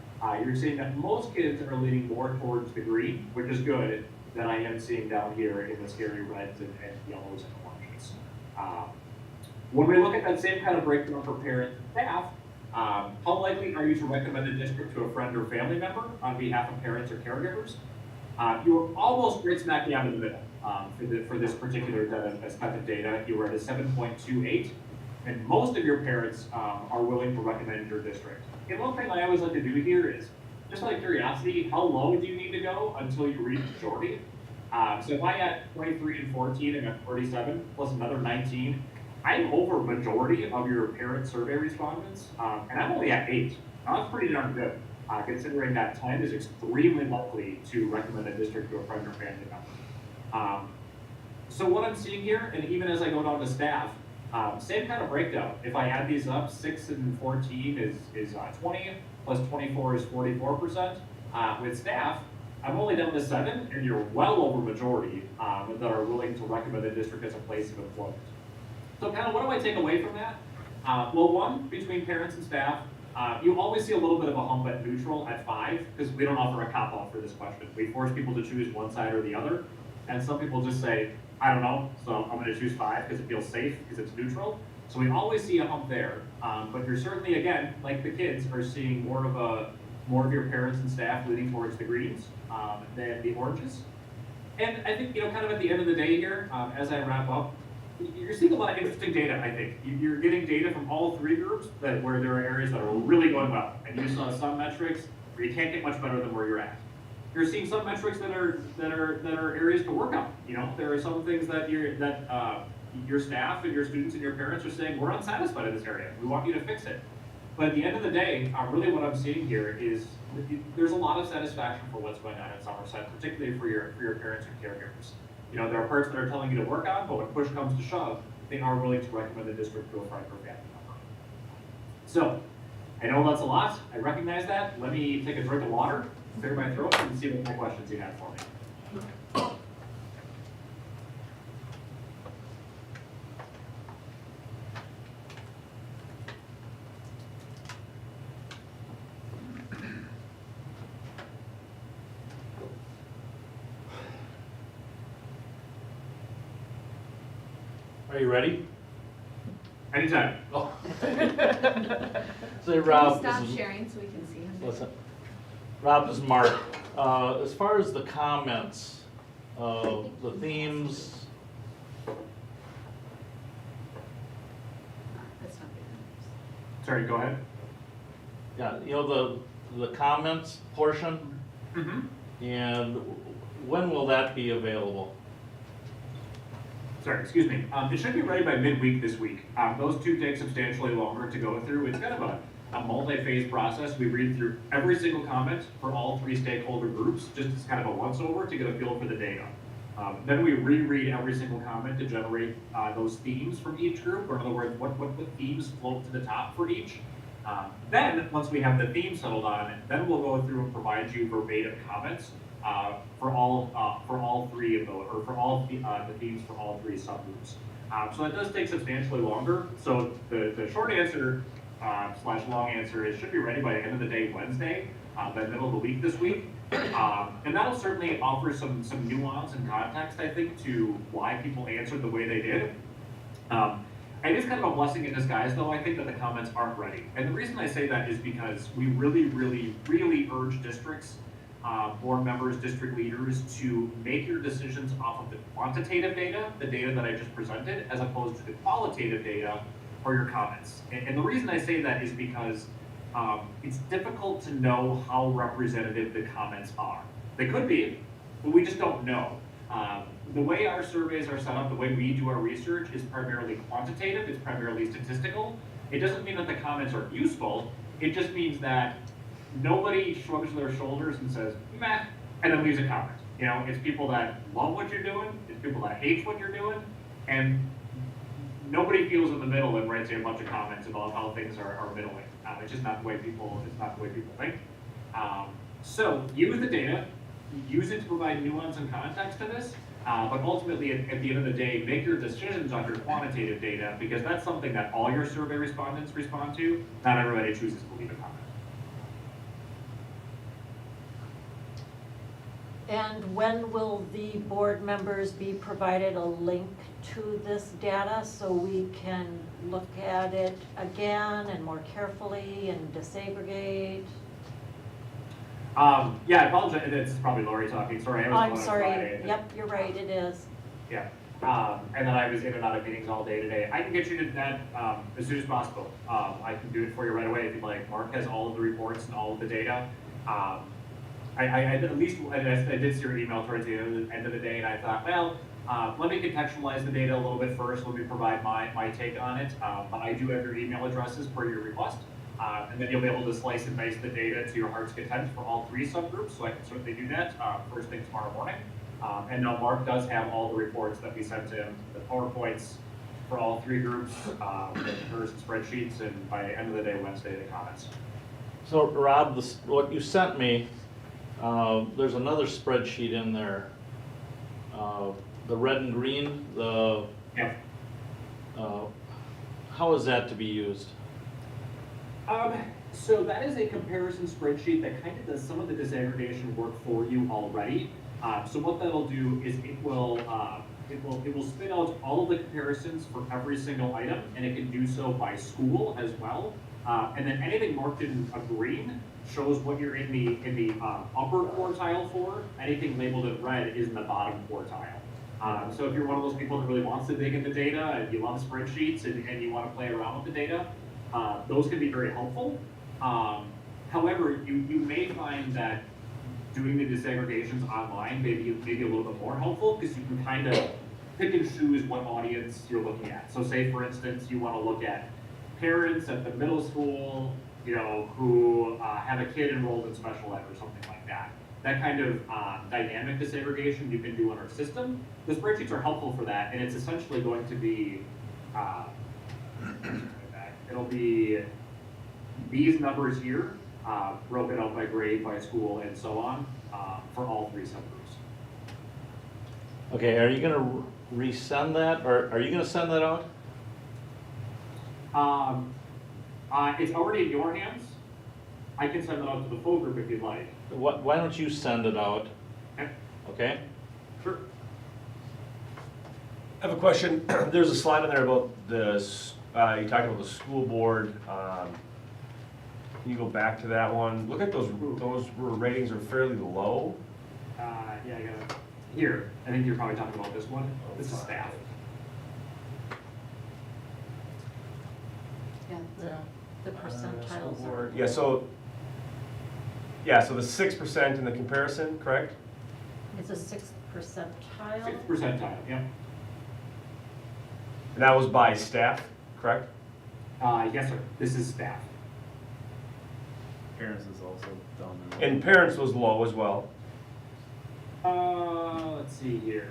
you're seeing that most kids are leaning more towards the green, which is good, than I am seeing down here in the scary reds and yellows and oranges. When we look at that same kind of breakdown for parents and staff, how likely are you to recommend a district to a friend or family member on behalf of parents or caregivers? You were almost right smack dab in the middle for this particular set of data. You were at a 7.28, and most of your parents are willing to recommend your district. And one thing I always like to do here is, just out of curiosity, how low do you need to go until you reach majority? So if I got 23 and 14 and got 37 plus another 19, I'm over majority of your parent survey respondents, and I'm only at 8. That's pretty darn good, considering that 10 is extremely likely to recommend a district to a friend or family member. So what I'm seeing here, and even as I go down to staff, same kind of breakdown. If I add these up, 6 and 14 is 20, plus 24 is 44%. With staff, I'm only down to 7, and you're well over majority that are willing to recommend a district as a place of employment. So kind of what do I take away from that? Well, one, between parents and staff, you always see a little bit of a hump at neutral at 5, because we don't offer a cop-out for this question. We force people to choose one side or the other, and some people just say, I don't know, so I'm going to choose 5 because it feels safe, because it's neutral. So we always see a hump there, but you're certainly, again, like the kids, are seeing more of your parents and staff leaning towards the greens than the oranges. And I think, kind of at the end of the day here, as I wrap up, you're seeing a lot of interesting data, I think. You're getting data from all three groups where there are areas that are really going well. And you saw some metrics where you can't get much better than where you're at. You're seeing some metrics that are areas to work on. There are some things that your staff and your students and your parents are saying, we're unsatisfied in this area. We want you to fix it. But at the end of the day, really what I'm seeing here is there's a lot of satisfaction for what's going on in Somerset, particularly for your parents and caregivers. There are parts that are telling you to work on, but when push comes to shove, they are willing to recommend the district to a friend or family member. So, I know that's a lot. I recognize that. Let me take a drink of water, clear my throat, and see what more questions you have for me. Are you ready? Anytime. Oh. Say, Can Rob. you stop this is- sharing so we can see him? Listen, Rob, this is Mark. As far as the comments, the themes, That's not good. Sorry, go ahead. yeah, the comments portion, Mm-hmm. and when will that be available? Sorry, excuse me. It should be ready by midweek this week. Those two take substantially longer to go through. It's kind of a multi-phase process. We read through every single comment for all three stakeholder groups, just as kind of a once-over to get a feel for the data. Then we reread every single comment to generate those themes from each group, or in other words, what themes float to the top for each. Then, once we have the theme settled on, then we'll go through and provide you verbatim comments for all three of those, or for all the themes for all three subgroups. So that does take substantially longer. So the short answer / long answer is should be ready by the end of the day Wednesday, by the middle of the week this week. And that'll certainly offer some nuance and context, I think, to why people answered the way they did. It is kind of a blessing in disguise, though, I think, that the comments aren't ready. And the reason I say that is because we really, really, really urge districts, board members, district leaders to make your decisions off of the quantitative data, the data that I just presented, as opposed to the qualitative data for your comments. And the reason I say that is because it's difficult to know how representative the comments are. They could be, but we just don't know. The way our surveys are set up, the way we do our research is primarily quantitative, it's primarily statistical. It doesn't mean that the comments are useful, it just means that nobody shrugs their shoulders and says, meh, and then leaves a comment. It's people that love what you're doing, it's people that hate what you're doing, and nobody feels in the middle and writes a bunch of comments about how things are middling. It's just not the way people think. So use the data, use it to provide nuance and context to this, but ultimately at the end of the day, make your decisions on your quantitative data, because that's something that all your survey respondents respond to. Not everybody chooses to leave a comment. And when will the board members be provided a link to this data so we can look at it again and more carefully and disaggregate? Yeah, I apologize. It's probably Lori talking. Sorry, I was I'm on sorry. Friday. Yep, you're right, it is. Yeah. And then I was in and out of meetings all day today. I can get you to that as soon as possible. I can do it for you right away if you'd like. Mark has all of the reports and all of the data. I at least, I did see your email towards the end of the day, and I thought, well, let me contextualize the data a little bit first. Let me provide my take on it. But I do have your email addresses per your request. And then you'll be able to slice and dice the data to your heart's content for all three subgroups, so I can certainly do that first thing tomorrow morning. And now Mark does have all the reports that we sent to him, the PowerPoints for all three groups, the comparison spreadsheets, and by the end of the day Wednesday, the comments. So Rob, what you sent me, there's another spreadsheet in there. The red and green, Yeah. how is that to be used? So that is a comparison spreadsheet that kind of does some of the disaggregation work for you already. So what that'll do is it will it will spit out all of the comparisons for every single item, and it can do so by school as well. And then anything marked in a green shows what you're in the upper quartile for. Anything labeled in red is in the bottom quartile. So if you're one of those people that really wants to dig into data and you love spreadsheets and you want to play around with the data, those can be very helpful. However, you may find that doing the disaggregations online may be a little bit more helpful, because you can kind of pick and choose what audience you're looking at. So say, for instance, you want to look at parents at the middle school, who have a kid enrolled in special ed or something like that. That kind of dynamic disaggregation you can do in our system. The spreadsheets are helpful for that, and it's essentially going to be, it'll be these numbers here, broken out by grade, by school, and so on, for all 3 subgroups. Okay, are you gonna resend that, or are you gonna send that out? It's already in your hands. I can send it out to the full group if you'd like. Why don't you send it out, Okay. okay? Sure. I have a question. There's a slide in there about you talked about the school board. Can you go back to that one? Look at those ratings are fairly low. Yeah, I got it. Here, I think you're probably talking about this one. This is staff. Yeah, the percentiles are. Yeah, so the 6% in the comparison, correct? It's a 6th percentile. 6th percentile, yep. And that was by staff, correct? Yes, sir. This is staff. Parents is also down there. And parents was low as well. Let's see here.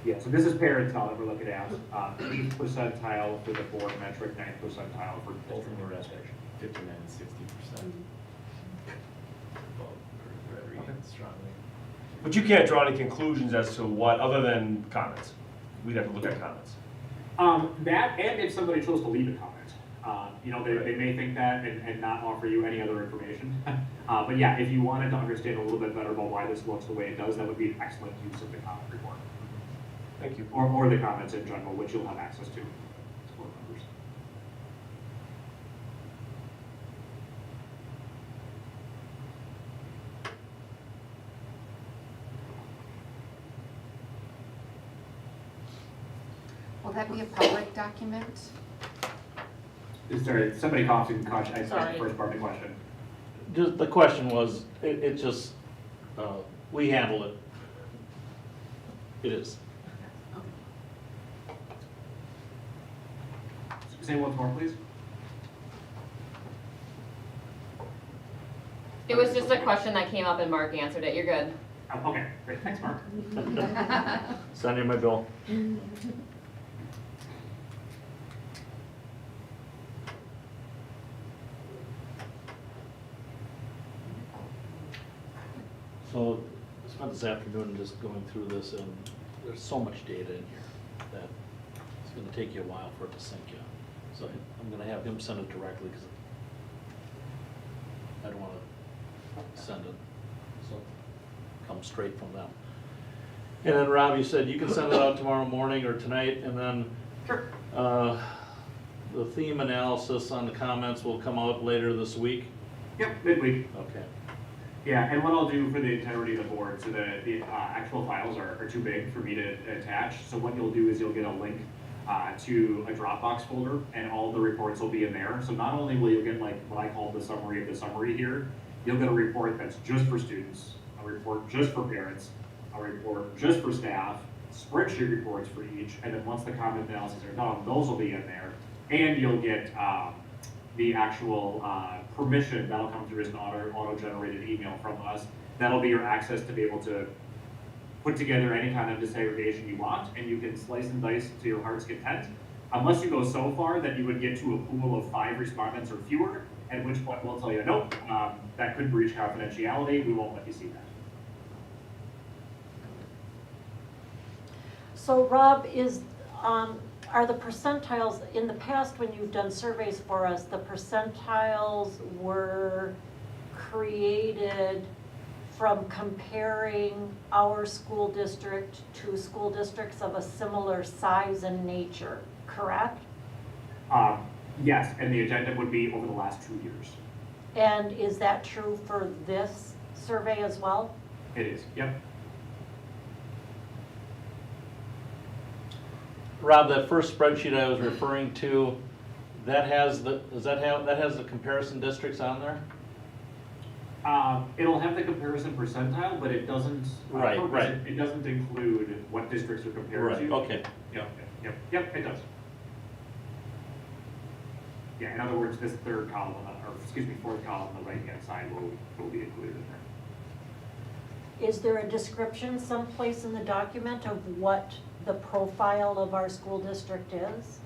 Yeah, so this is percentile that we're looking at. 8th percentile for the board metric, 9th percentile for Both of them district are at administration. 59 and 60%. Very strongly. But you can't draw any conclusions as to what, other than comments. We'd have to look at comments. That, and if somebody chose to leave a comment. They may think that and not offer you any other information. But yeah, if you wanted to understand a little bit better about why this looks the way it does, that would be an excellent use of the comment report. Thank you. Or the comments in general, which you'll have access to as board members. Will that be a public document? Sorry, somebody coughed and caught the Sorry. first part of the question. Just, the question was, it just, we handle it. It is. Say once more, please. It was just a question that came up and Mark answered it. You're good. Oh, okay, great. Thanks, Mark. Send you my bill. So, I spent this afternoon just going through this, and there's so much data in here that it's gonna take you a while for it to sink in. So I'm gonna have him send it directly, because I don't wanna send it, so come straight from them. And then Rob, you said you can send it out tomorrow morning or tonight, and then Sure. the theme analysis on the comments will come out later this week? Yep, midweek. Okay. Yeah, and what I'll do for the entirety of the board, so the actual files are too big for me to attach. So what you'll do is you'll get a link to a Dropbox folder, and all the reports will be in there. So not only will you get like what I call the summary of the summary here, you'll get a report that's just for students, a report just for parents, a report just for staff, spreadsheet reports for each, and then once the comment analyses are done, those will be in there. And you'll get the actual permission that'll come through as an auto-generated email from us. That'll be your access to be able to put together any kind of disaggregation you want, and you can slice and dice to your heart's content, unless you go so far that you would get to a pool of 5 respondents or fewer, at which point we'll tell you, nope, that could breach confidentiality, we won't let you see that. So Rob, are the percentiles, in the past when you've done surveys for us, the percentiles were created from comparing our school district to school districts of a similar size and nature, correct? Yes, and the agenda would be over the last 2 years. And is that true for this survey as well? It is, yep. Rob, that first spreadsheet I was referring to, that has the, that has the comparison districts on there? It'll have the comparison percentile, but it doesn't. Right. It doesn't include what districts are compared to. Right, okay. Yep, it does. Yeah, in other words, this third column, fourth column on the right-hand side will be included in there. Is there a description someplace in the document of what the profile of our school district is?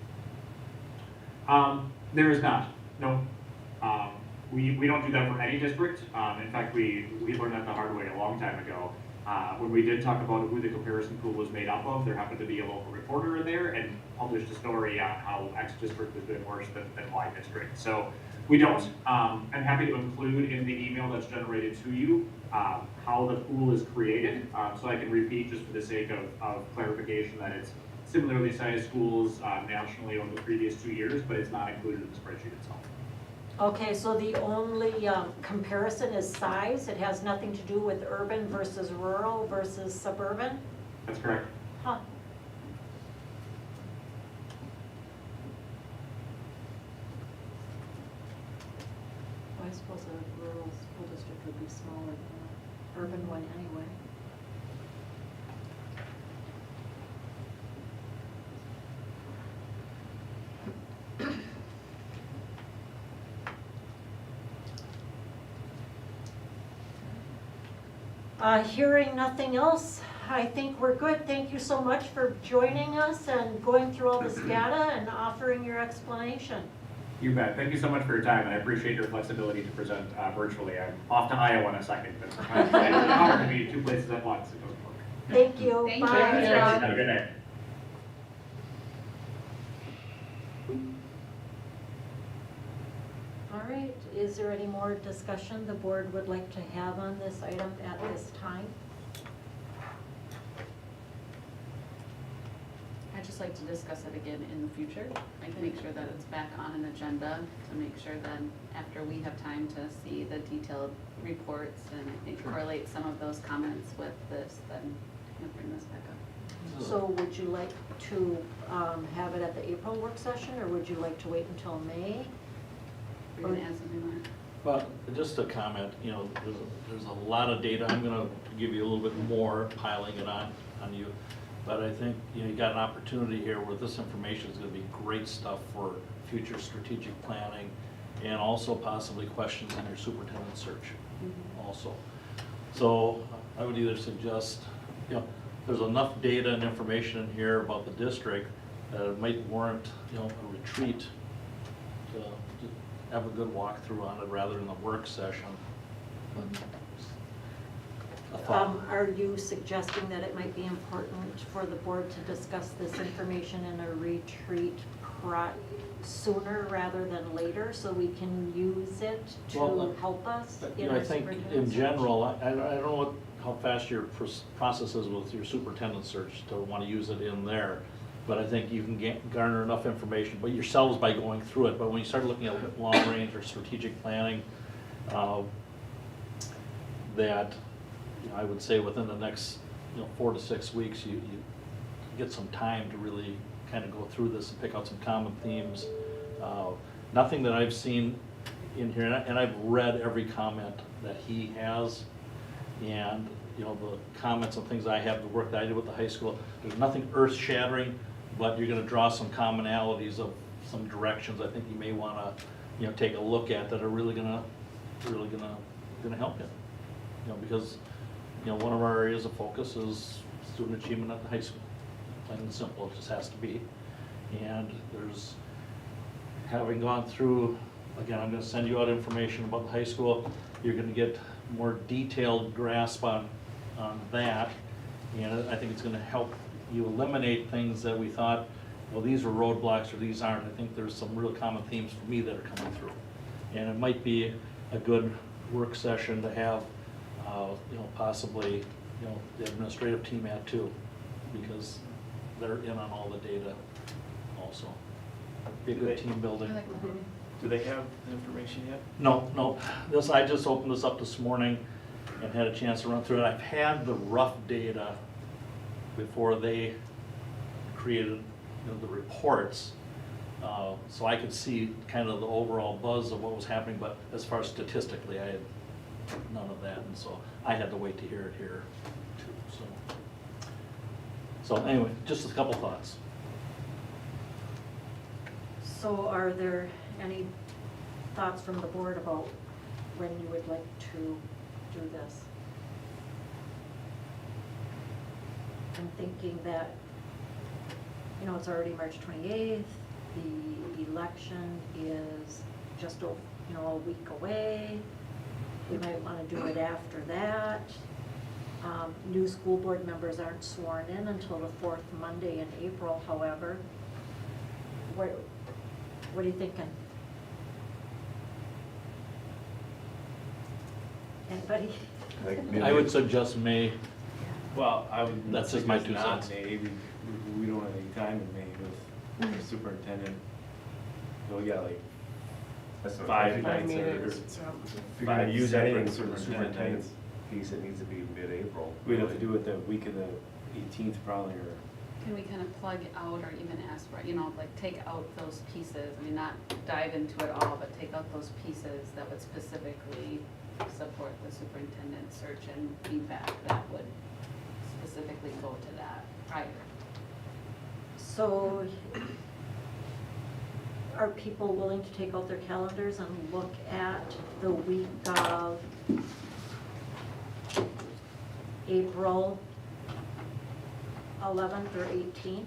There is not, no. We don't do that for any district. In fact, we learned that the hard way a long time ago. When we did talk about who the comparison pool was made up of, there happened to be a local reporter in there and published a story on how X district was doing worse than Y district. So we don't. I'm happy to include in the email that's generated to you how the pool is created. So I can repeat just for the sake of clarification that it's similarly sized schools nationally over the previous 2 years, but it's not included in the spreadsheet itself. Okay, so the only comparison is size? It has nothing to do with urban versus rural versus suburban? That's correct. Huh. Well, I suppose a rural school district would be smaller than an urban one anyway. Hearing nothing else, I think we're good. Thank you so much for joining us and going through all this data and offering your explanation. You bet. Thank you so much for your time, and I appreciate your flexibility to present virtually. I'm off to Iowa in a second, but it's hard to be 2 places at once. It doesn't work. Thank you. Thank you. Bye. Have a good day. All right, is there any more discussion the board would like to have on this item at this time? I'd just like to discuss it again in the future. I can make sure that it's back on an agenda to make sure that after we have time to see the detailed reports and I think correlate some of those comments with this, then kind of bring this back up. So would you like to have it at the April work session, or would you like to wait until May? We're gonna add something on it. Well, just a comment, you know, there's a lot of data. I'm gonna give you a little bit more, piling it on you. But I think, you know, you got an opportunity here where this information is gonna be great stuff for future strategic planning and also possibly questions in your superintendent search also. So I would either suggest, you know, there's enough data and information in here about the district that it might warrant, you know, a retreat to have a good walkthrough on it rather than a work session. A thought. Are you suggesting that it might be important for the board to discuss this information in a retreat sooner rather than later, so we can use it to help us You in know, our I think superintendent in search? general, I don't know how fast your process is with your superintendent search to want to use it in there. But I think you can garner enough information, but yourselves by going through it. But when you start looking at long range or strategic planning, that, you know, I would say within the next, you know, 4 to 6 weeks, you get some time to really kind of go through this and pick out some common themes. Nothing that I've seen in here, and I've read every comment that he has, and, you know, the comments and things I have, the work that I did with the high school, there's nothing earth-shattering, but you're gonna draw some commonalities of some directions I think you may wanna, you know, take a look at that are really gonna help you. You know, because, you know, one of our areas of focus is student achievement at the high school. Plain and simple, it just has to be. And there's, having gone through, again, I'm gonna send you out information about the high school, you're gonna get more detailed grasp on that. And I think it's gonna help you eliminate things that we thought, well, these are roadblocks or these aren't. I think there's some real common themes for me that are coming through. And it might be a good work session to have, possibly, the administrative team at too, because they're in on all the data also. Be a good team building. Do they have the information yet? No, I just opened this up this morning and had a chance to run through it. I've had the rough data before they created the reports, so I could see kind of the overall buzz of what was happening, but as far as statistically, I had none of that, and so I had to wait to hear it here too, so anyway, just a couple thoughts. So are there any thoughts from the board about when you would like to do this? I'm thinking that, it's already March 28th, the election is just, a week away. We might want to do it after that. New school board members aren't sworn in until the fourth Monday in April, however. What are you thinking? Anybody? I would suggest May. Well, I would. That's just my suggest 2 not cents. May. We don't have any time in May with the superintendent. So we got like That's what- 5 nights or If you're gonna 5 use separate anything for the superintendent superintendent's nights. piece, it needs to be mid-April. We'd have to do it the week of the 18th probably, or. Can we kind of plug out or even ask for, like take out those pieces, I mean, not dive into it all, but take out those pieces that would specifically support the superintendent search and feedback that would specifically go to that prior. So are people willing to take out their calendars and look at the week of April 11th or 18th?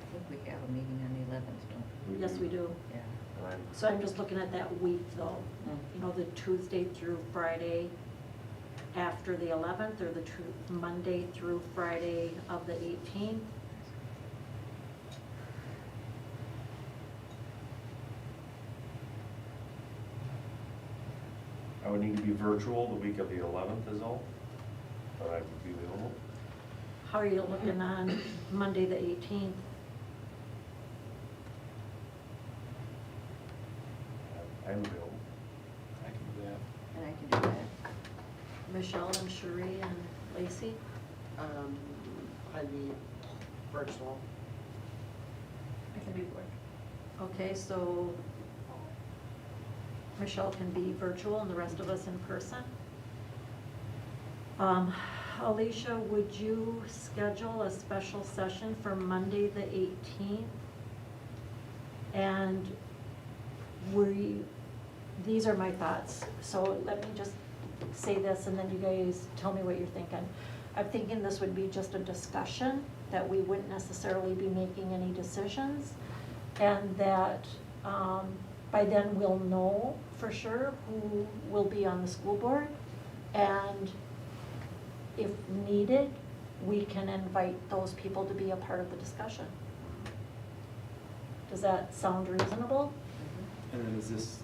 I think we have a meeting on the 11th, don't Yes, we do. we? Yeah. So I'm just looking at that week though, the Tuesday through Friday after the 11th, or the Monday through Friday of the 18th. I would need to be virtual the week of the 11th is all, but I would be available. How are you looking on Monday, the 18th? I'm available. I can do that. And I can do that. Michelle and Cherie and Lacey? I'd be virtual. I can be board. Okay, so Michelle can be virtual and the rest of us in person. Alicia, would you schedule a special session for Monday, the 18th? And these are my thoughts, so let me just say this and then you guys tell me what you're thinking. I'm thinking this would be just a discussion, that we wouldn't necessarily be making any decisions, and that by then we'll know for sure who will be on the school board, and if needed, we can invite those people to be a part of the discussion. Does that sound reasonable? And then is this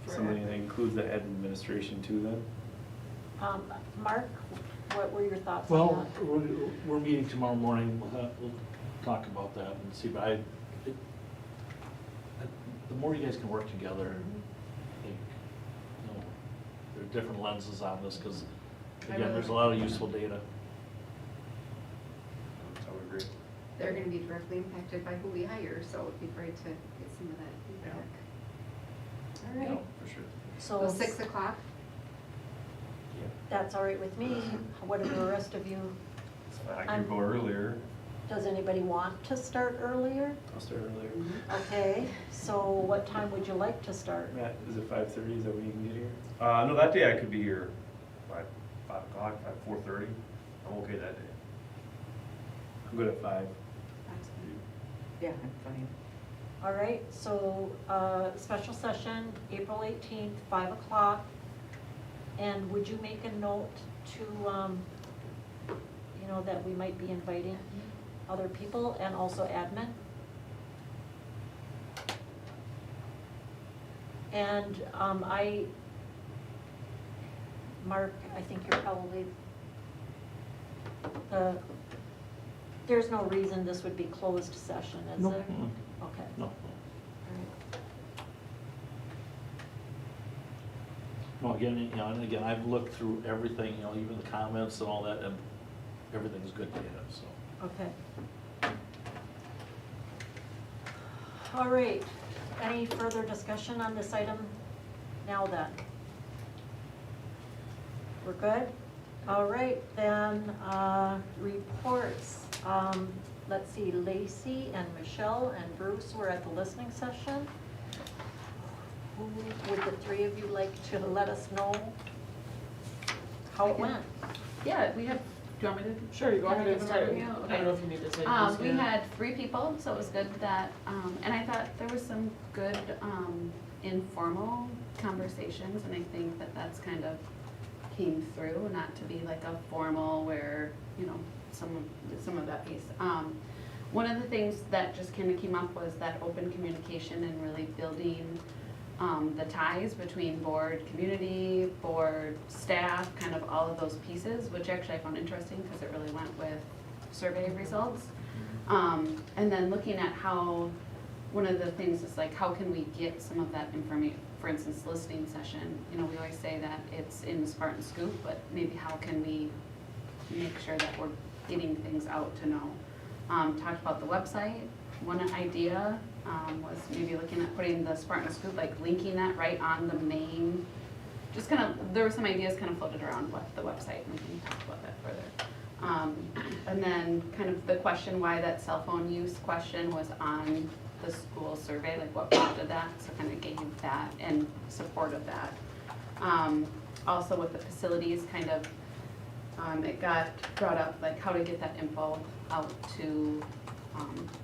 something that includes the ed administration too then? Mark, what were your thoughts on Well, that? we're meeting tomorrow morning, we'll talk about that and see, but the more you guys can work together, I think, there are different lenses on this, because again, there's a lot of useful data. I would agree. They're gonna be directly impacted by who we hire, so it'd be great to get some of that feedback. All Yeah, right, for sure. so So 6 o'clock? that's all right with me. What do the rest of you, I could go earlier. does anybody want to start earlier? I'll start earlier. Okay, so what time would you like to start? Matt, is it 5:30? Is that when you can get here? No, that day I could be here by 5 o'clock, 4:30. I'm okay that day. I'm good at 5. Yeah, I'm fine. All right, so, special session, April 18th, 5 o'clock. And would you make a note to, that we might be inviting other people and also admin? And Mark, I think you're probably, there's no reason this would be closed session, is No. there? Mm-mm. Okay. No. All No, again, you know, and again, I've looked through everything, you know, even the comments and all that, and everything's good data, so. right. Okay. All right, any further discussion on this item now then? We're good? All right, then, reports. Let's see, Lacey and Michelle and Bruce were at the listening session. Who would the three of you like to let us know how it went? Yeah, we had, do you want me to? Sure, you go ahead and give an start. overview? I Okay. don't know if you need to say. We had 3 people, so it was good that, and I thought there was some good informal conversations, and I think that that's kind of came through, not to be like a formal where, you know, some of that piece. One of the things that just kind of came up was that open communication and really building the ties between board community, board staff, kind of all of those pieces, which actually I found interesting because it really went with survey results. And then looking at how, one of the things is like, how can we get some of that information, for instance, listening session, you know, we always say that it's in Spartan Scoop, but maybe how can we make sure that we're getting things out to know? Talked about the website. One idea was maybe looking at putting the Spartan Scoop, like linking that right on the main, just kind of, there were some ideas kind of floated around what the website, and we can talk about that further. And then kind of the question why that cell phone use question was on the school survey, like what prompted that, so kind of gave that and support of that. Also with the facilities, kind of, it got brought up, like how to get that info out to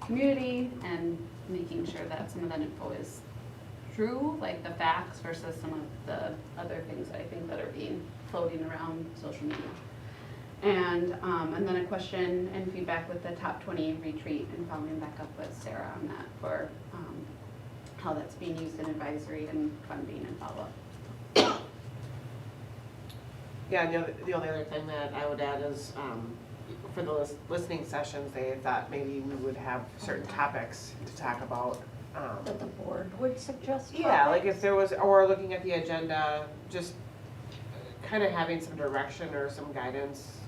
community and making sure that some of that info is true, like the facts versus some of the other things I think that are being floating around social media. And then a question and feedback with the top 20 retreat and following back up with Sarah on that for how that's being used in advisory and funding and follow-up. Yeah, and the only other thing that I would add is, for the listening sessions, they thought maybe we would have certain topics to talk about. That the board would suggest? Yeah, like if there was, or looking at the agenda, just kind of having some direction or some guidance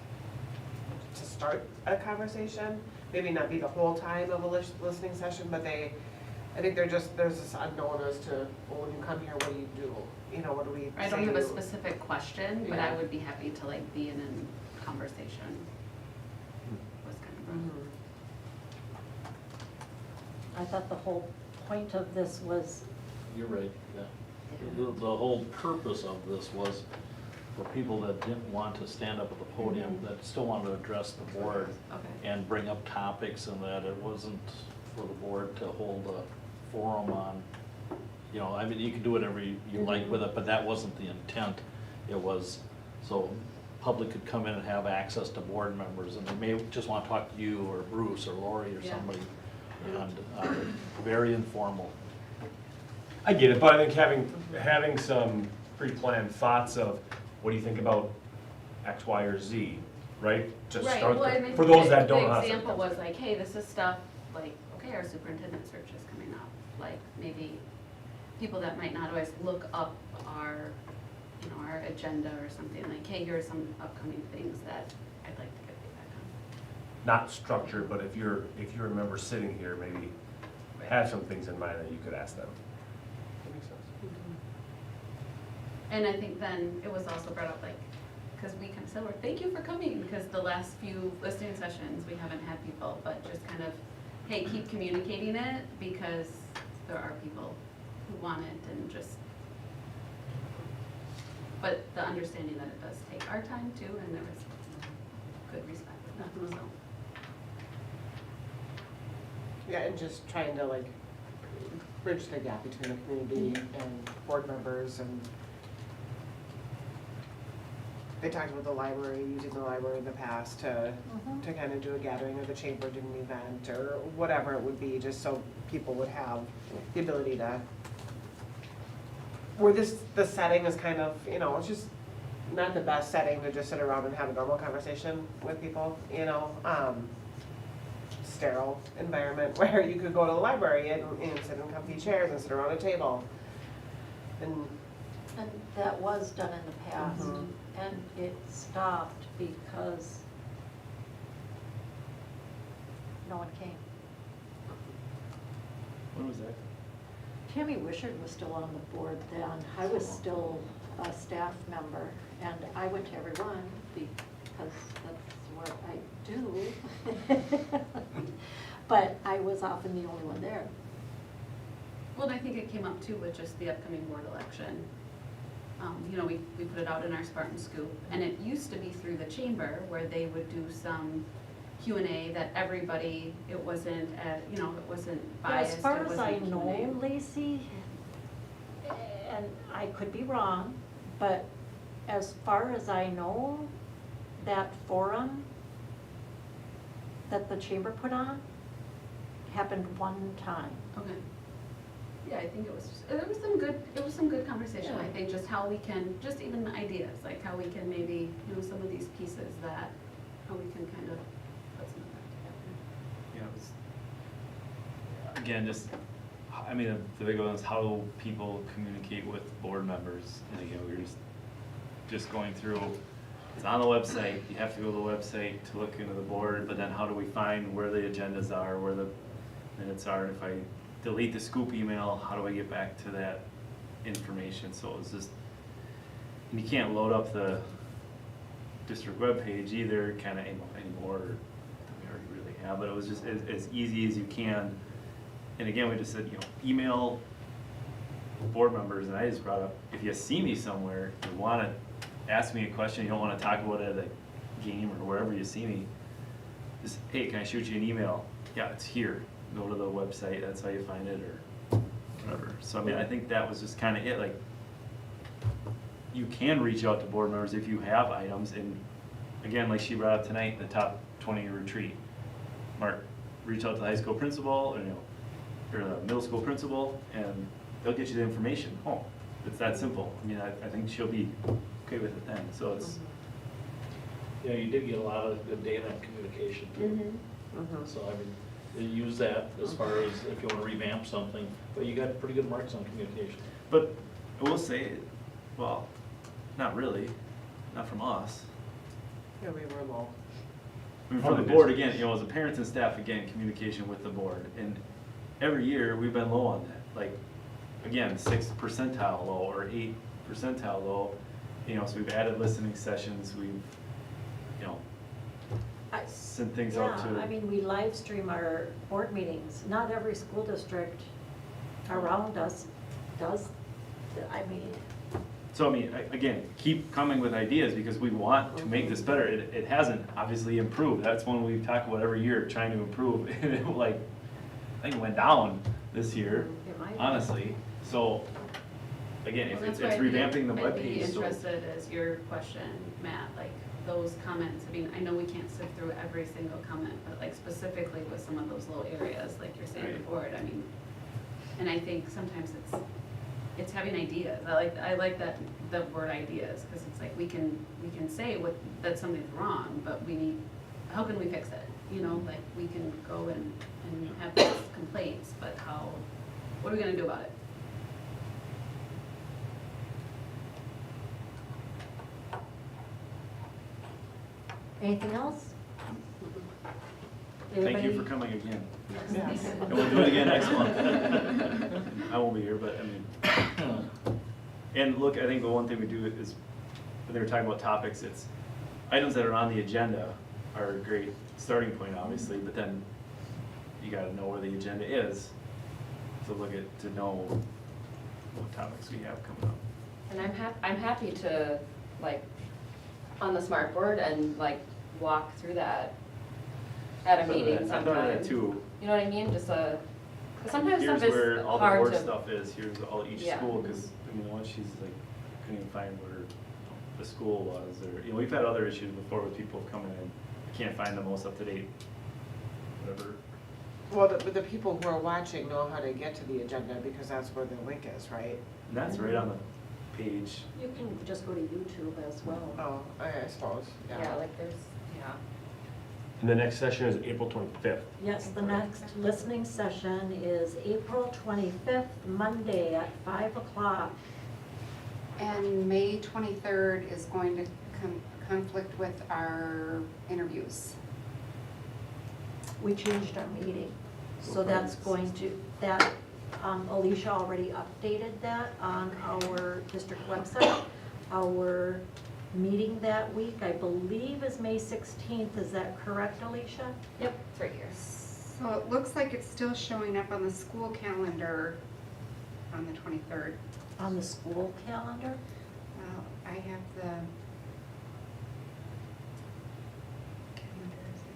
to start a conversation. Maybe not be the whole time of a listening session, but I think there's this unknown as to, well, when you come here, what do you do? You know, what do we I say don't have a to- specific question, but I Yeah. would be happy to like be in a conversation. Was kind of I thought the whole point of this was, You're right, yeah. The whole purpose of this was for people that didn't want to stand up at the podium, that still wanted to address the board Okay. and bring up topics, and that it wasn't for the board to hold a forum on, you know, I mean, you can do whatever you like with it, but that wasn't the intent. It was so public could come in and have access to board members, and they may just want to talk to you or Bruce or Lori or Yeah. somebody. And very informal. I get it, but I think having some pre-planned thoughts of, what do you think about X, Y, or Z, right? Just Right, start, well, I mean, for those that don't know how the to. example was like, hey, this is stuff, like, okay, our superintendent search is coming up. Like, maybe people that might not always look up our, you know, our agenda or something, like, hey, here are some upcoming things that I'd like to get feedback on. Not structured, but if you're a member sitting here, maybe have some things in mind that you could ask them. That makes sense. And I think then it was also brought up, like, because we kind of said, well, thank you for coming, because the last few listening sessions, we haven't had people, but just kind of, hey, keep communicating it, because there are people who want it, and just, but the understanding that it does take our time too, and there was good respect with that, so. Yeah, and just trying to like bridge the gap between the community and board members, and they talked about the library, using the library in the past to kind of do a gathering, or the chamber did an event, or whatever it would be, just so people would have the ability to where the setting is kind of, it's just not the best setting to just sit around and have a normal conversation with people, sterile environment where you could go to the library and sit in comfy chairs and sit around a table. And that was done in the past, Mhm. and it stopped because no one came. When was that? Tammy Wishart was still on the board then. I was still a staff member, and I went to every one because that's what I do. But I was often the only one there. Well, and I think it came up too with just the upcoming board election. We put it out in our Spartan Scoop, and it used to be through the chamber where they would do some Q&A that everybody, it wasn't, it wasn't But biased. as far it as I wasn't know, Q&A. Lacey, and I could be wrong, but as far as I know, that forum that the chamber put on happened one time. Okay. Yeah, I think it was some good conversation, I think, just how we can, just even ideas, like how we can maybe, some of these pieces that, how we can kind of put some of that together. Yeah, it was, again, just, I mean, the big one is how people communicate with board members. And again, we were just going through, it's on the website, you have to go to the website to look into the board, but then how do we find where the agendas are, where the minutes are, and if I delete the scoop email, how do I get back to that information? So it was just, and you can't load up the district webpage either, kind of anymore, than we already really have, but it was just as easy as you can. And again, we just said, email board members, and I just brought up, if you see me somewhere, you want to ask me a question, you don't want to talk about it at a game or wherever you see me, just, hey, can I shoot you an email? Yeah, it's here. Go to the website, that's how you find it, or whatever. So I mean, I think that was just kind of it, like, you can reach out to board members if you have items, and again, like she brought up tonight, the top 20 retreat. Mark, reach out to the high school principal, or the middle school principal, and they'll get you the information. Oh, it's that simple. I mean, I think she'll be okay with it then, so it's. Yeah, you did get a lot of good data and communication too. So I mean, you use that as far as if you want to revamp something, but you got pretty good marks on communication. But I will say, well, not really, not from us. Yeah, we were low. I mean, from the board, again, as a parents and staff, again, communication with the board. And every year, we've been low on that. Like, again, 6th percentile low or 8th percentile low. So we've added listening sessions, we've, sent things out to. Yeah, I mean, we live stream our board meetings. Not every school district around us does, I mean. So, I mean, again, keep coming with ideas because we want to make this better. It hasn't obviously improved. That's one we talk about every year, trying to improve. And it, I think it went down this year, honestly. So, again, if it's revamping the I'd be webpage. interested as your question, Matt, like those comments. I mean, I know we can't sift through every single comment, but like specifically with some of those low areas, like you're saying Right. before, I mean, and I think sometimes it's having ideas. I like that, the word ideas, because it's like we can say that something's wrong, but how can we fix it? Like we can go and have these complaints, but what are we gonna do about it? Anything else? Thank you Anybody? for coming again. Yes. And we'll do it again next month. I won't be here, but I mean. And look, I think the one thing we do is, when they were talking about topics, it's items that are on the agenda are a great starting point, obviously, but then you gotta know where the agenda is to know what topics we have coming up. And I'm happy to, on the smart board and walk through that at a meeting sometime. I've done that too. You know what I mean? Just cause sometimes Here's stuff is where all the hard board to. stuff is, here's each Yeah. school, because, once she's couldn't even find where the school was, or, we've had other issues before with people coming in, can't find the most up-to-date, whatever, Well, the people who are watching know how to get to the agenda because that's where the link is, right? And that's right on the page. You can just go to YouTube as well. Oh, I suppose, Yeah, like there's, yeah. And the next session is April 25th. Yes, the next listening session is April 25th, Monday at 5 o'clock. And May 23rd is going to conflict with our interviews. We changed our meeting, so that's going to, Alicia already updated that on our district website. Our meeting that week, I believe, is May 16th, is that correct, Alicia? Yep, it's right here. So it looks like it's still showing up on the school calendar on the 23rd. On the school calendar? Well, I have the calendar, is it?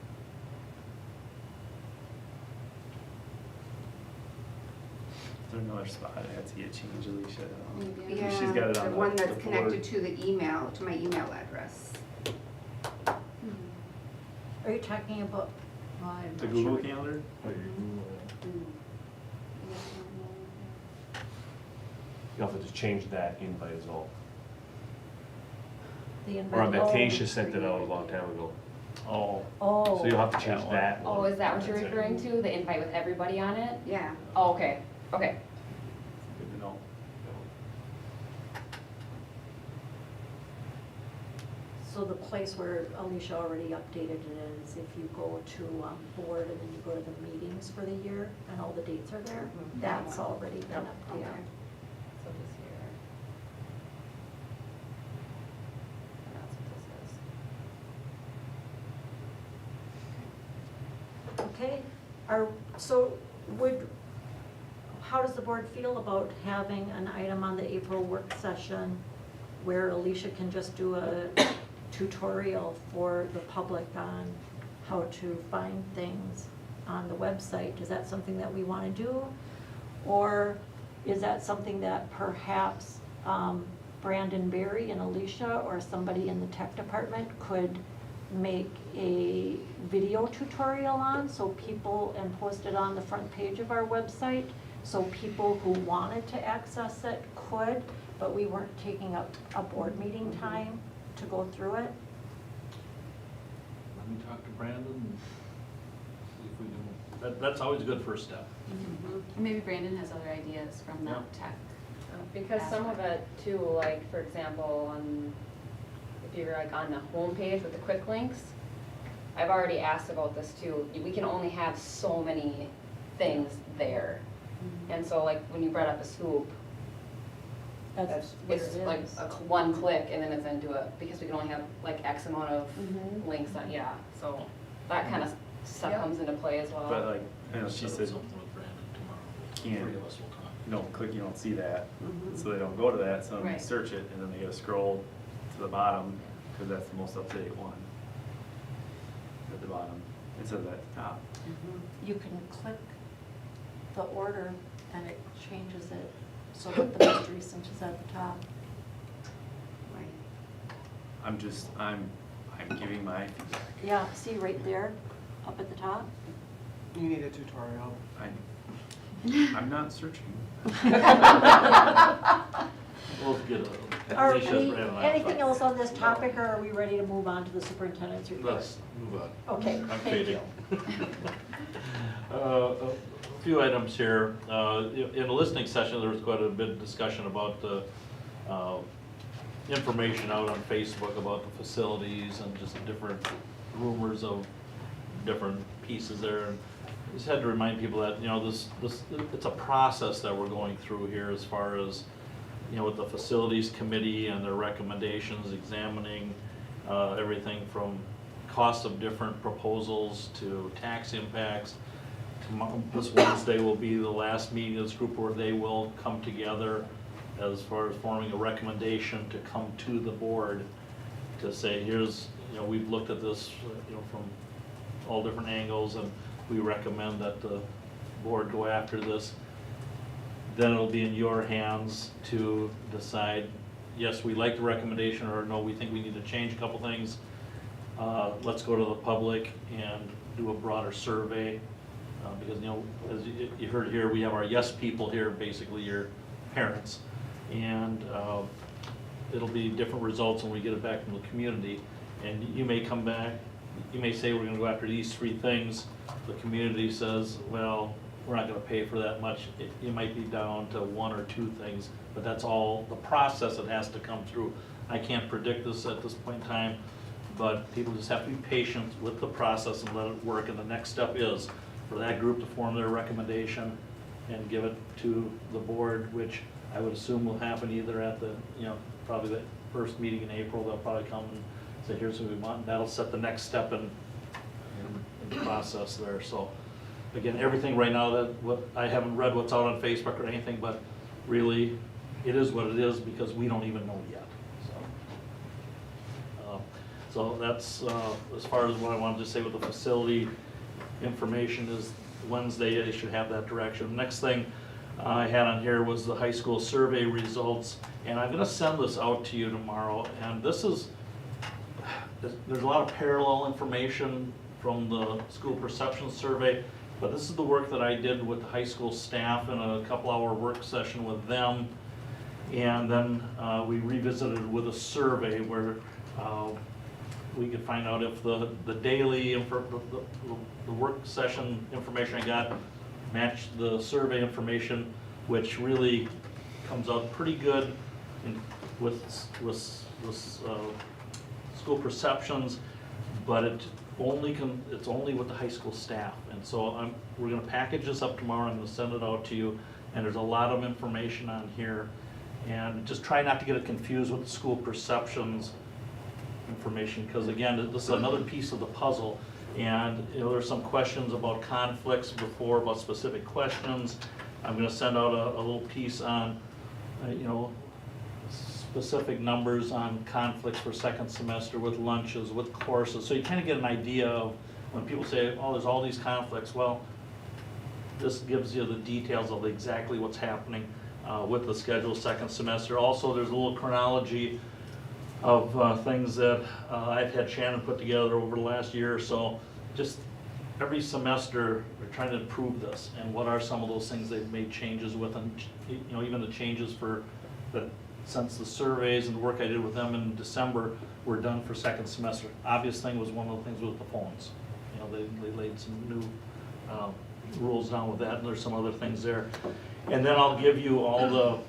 Is there another spot I had to get changed, Alicia? Maybe, She's got it on the one the that's board. connected to the email, to my email address. Are you talking about, The Google calendar? You'll have to just change that invite as well. the invite? Or I bet Oh. Taysha sent it out a long time ago. Oh. Oh. So you'll have to change That one. that one. Oh, is that what you're referring to? The invite with everybody on it? Yeah. Oh, okay, okay. Good to know. So the place where Alicia already updated it is if you go to board and then you go to the meetings for the year and all the dates are there, Mhm. that's already been Okay. updated. So this here. And that's what this is. Okay, how does the board feel about having an item on the April work session where Alicia can just do a tutorial for the public on how to find things on the website? Is that something that we want to do? Or is that something that perhaps Brandon Berry and Alicia or somebody in the tech department could make a video tutorial on so people, and post it on the front page of our website, so people who wanted to access it could, but we weren't taking up a board meeting time to go through it? Let me talk to Brandon and see if we can, that's always a good first step. And maybe Brandon has other ideas from that tech. Because some of it too, like, for example, if you're like on the home page with the quick links, I've already asked about this too. We can only have so many things there. And so like when you brought up a swoop, That's where it's it like is. one click and then it's into it, because we can only have like X amount of links on, yeah. So that kind of stuff Yep. comes into play as well. But like, you know, she Set up said, something with Brandon tomorrow. Can't. Three of us will talk. you don't click, you don't see that. So they don't go to that, so then they Right. search it, and then they gotta scroll to the bottom, because that's the most up-to-date one. At the bottom, instead of at the top. You can click the order and it changes it so that the most recent is at the top. I'm giving my feedback. Yeah, see right there, up at the top? You need a tutorial. I'm not searching. We'll get a. Are Alicia's Brandon and I will anything talk. else on this topic, or are we ready to move on to the superintendent's report? Let's move on. Okay, I'm thank you. fading. A few items here. In the listening session, there was quite a bit of discussion about the information out on Facebook about the facilities and just different rumors of different pieces there. And just had to remind people that, you know, this it's a process that we're going through here as far as, you know, with the facilities committee and their recommendations, examining everything from cost of different proposals to tax impacts. This Wednesday will be the last meeting of this group where they will come together as far as forming a recommendation to come to the board to say, here's, you know, we've looked at this, you know, from all different angles, and we recommend that the board go after this. Then it'll be in your hands to decide, yes, we like the recommendation, or no, we think we need to change a couple things. Let's go to the public and do a broader survey Because, you know, as you heard here, we have our yes people here, basically your parents. And it'll be different results when we get it back from the community. And you may come back, you may say, we're gonna go after these 3 things. The community says, well, we're not gonna pay for that much. You might be down to 1 or 2 things, but that's all the process that has to come through. I can't predict this at this point in time, but people just have to be patient with the process and let it work. And the next step is for that group to form their recommendation and give it to the board, which I would assume will happen either at the, you know, probably the first meeting in April. They'll probably come and say, here's what we want, and that'll set the next step in the process there. So again, everything right now I haven't read what's out on Facebook or anything, but really it is what it is because we don't even know yet. So that's as far as what I wanted to say with the facility information is Wednesday, they should have that direction. Next thing I had on here was the high school survey results, and I'm gonna send this out to you tomorrow. And this is, there's a lot of parallel information from the school perception survey, but this is the work that I did with the high school staff in a couple-hour work session with them. And then we revisited with a survey where we could find out if the daily, the work session information I got matched the survey information, which really comes out pretty good with school perceptions, but it's only with the high school staff. And so we're gonna package this up tomorrow, I'm gonna send it out to you, and there's a lot of information on here. And just try not to get it confused with the school perceptions information, because again, this is another piece of the puzzle. And you know, there's some questions about conflicts before, about specific questions. I'm gonna send out a little piece on, you know, specific numbers on conflicts for second semester with lunches, with courses. So you kind of get an idea of when people say, oh, there's all these conflicts. Well, this gives you the details of exactly what's happening with the schedule second semester. Also, there's a little chronology of things that I've had Shannon put together over the last year or so. Just every semester, we're trying to improve this, and what are some of those things they've made changes with, and you know, even the changes for the, since the surveys and the work I did with them in December were done for second semester. Obvious thing was one of the things with the phones. You know, they laid some new rules down with that, and there's some other things there. And then I'll give you all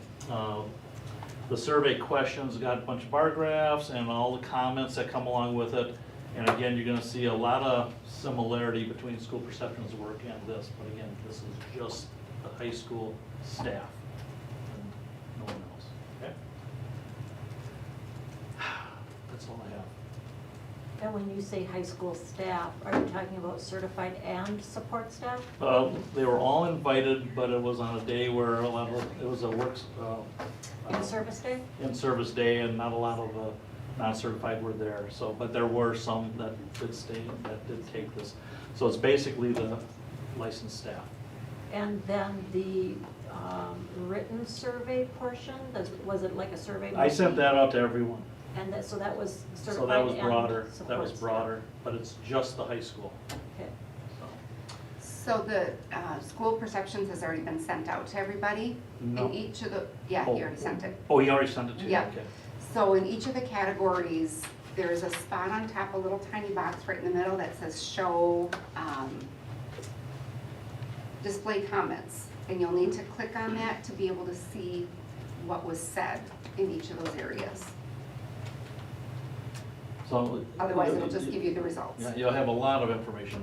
the survey questions, got a bunch of bar graphs and all the comments that come along with it. And again, you're gonna see a lot of similarity between school perceptions work and this, but again, this is just the high school staff and no one else, okay? That's all I have. And when you say high school staff, are you talking about certified and support staff? They were all invited, but it was on a day where a lot of, it was a works, In-service day? in-service day, and not a lot of the non-certified were there. So, but there were some that did stay, that did take this. So it's basically the licensed staff. And then the written survey portion, was it like a survey? I sent that out to everyone. And that, so that was certified So that was and broader, that support was staff. broader, but it's just the high school, Okay. so. So the school perceptions has already been sent out to everybody? No. In each of the, yeah, Oh. he already sent it. Oh, he already sent it to you? Yeah. Okay. So in each of the categories, there's a spot on top, a little tiny box right in the middle that says show display comments. And you'll need to click on that to be able to see what was said in each of those areas. So. Otherwise, it'll just give you the results. Yeah, you'll have a lot of information.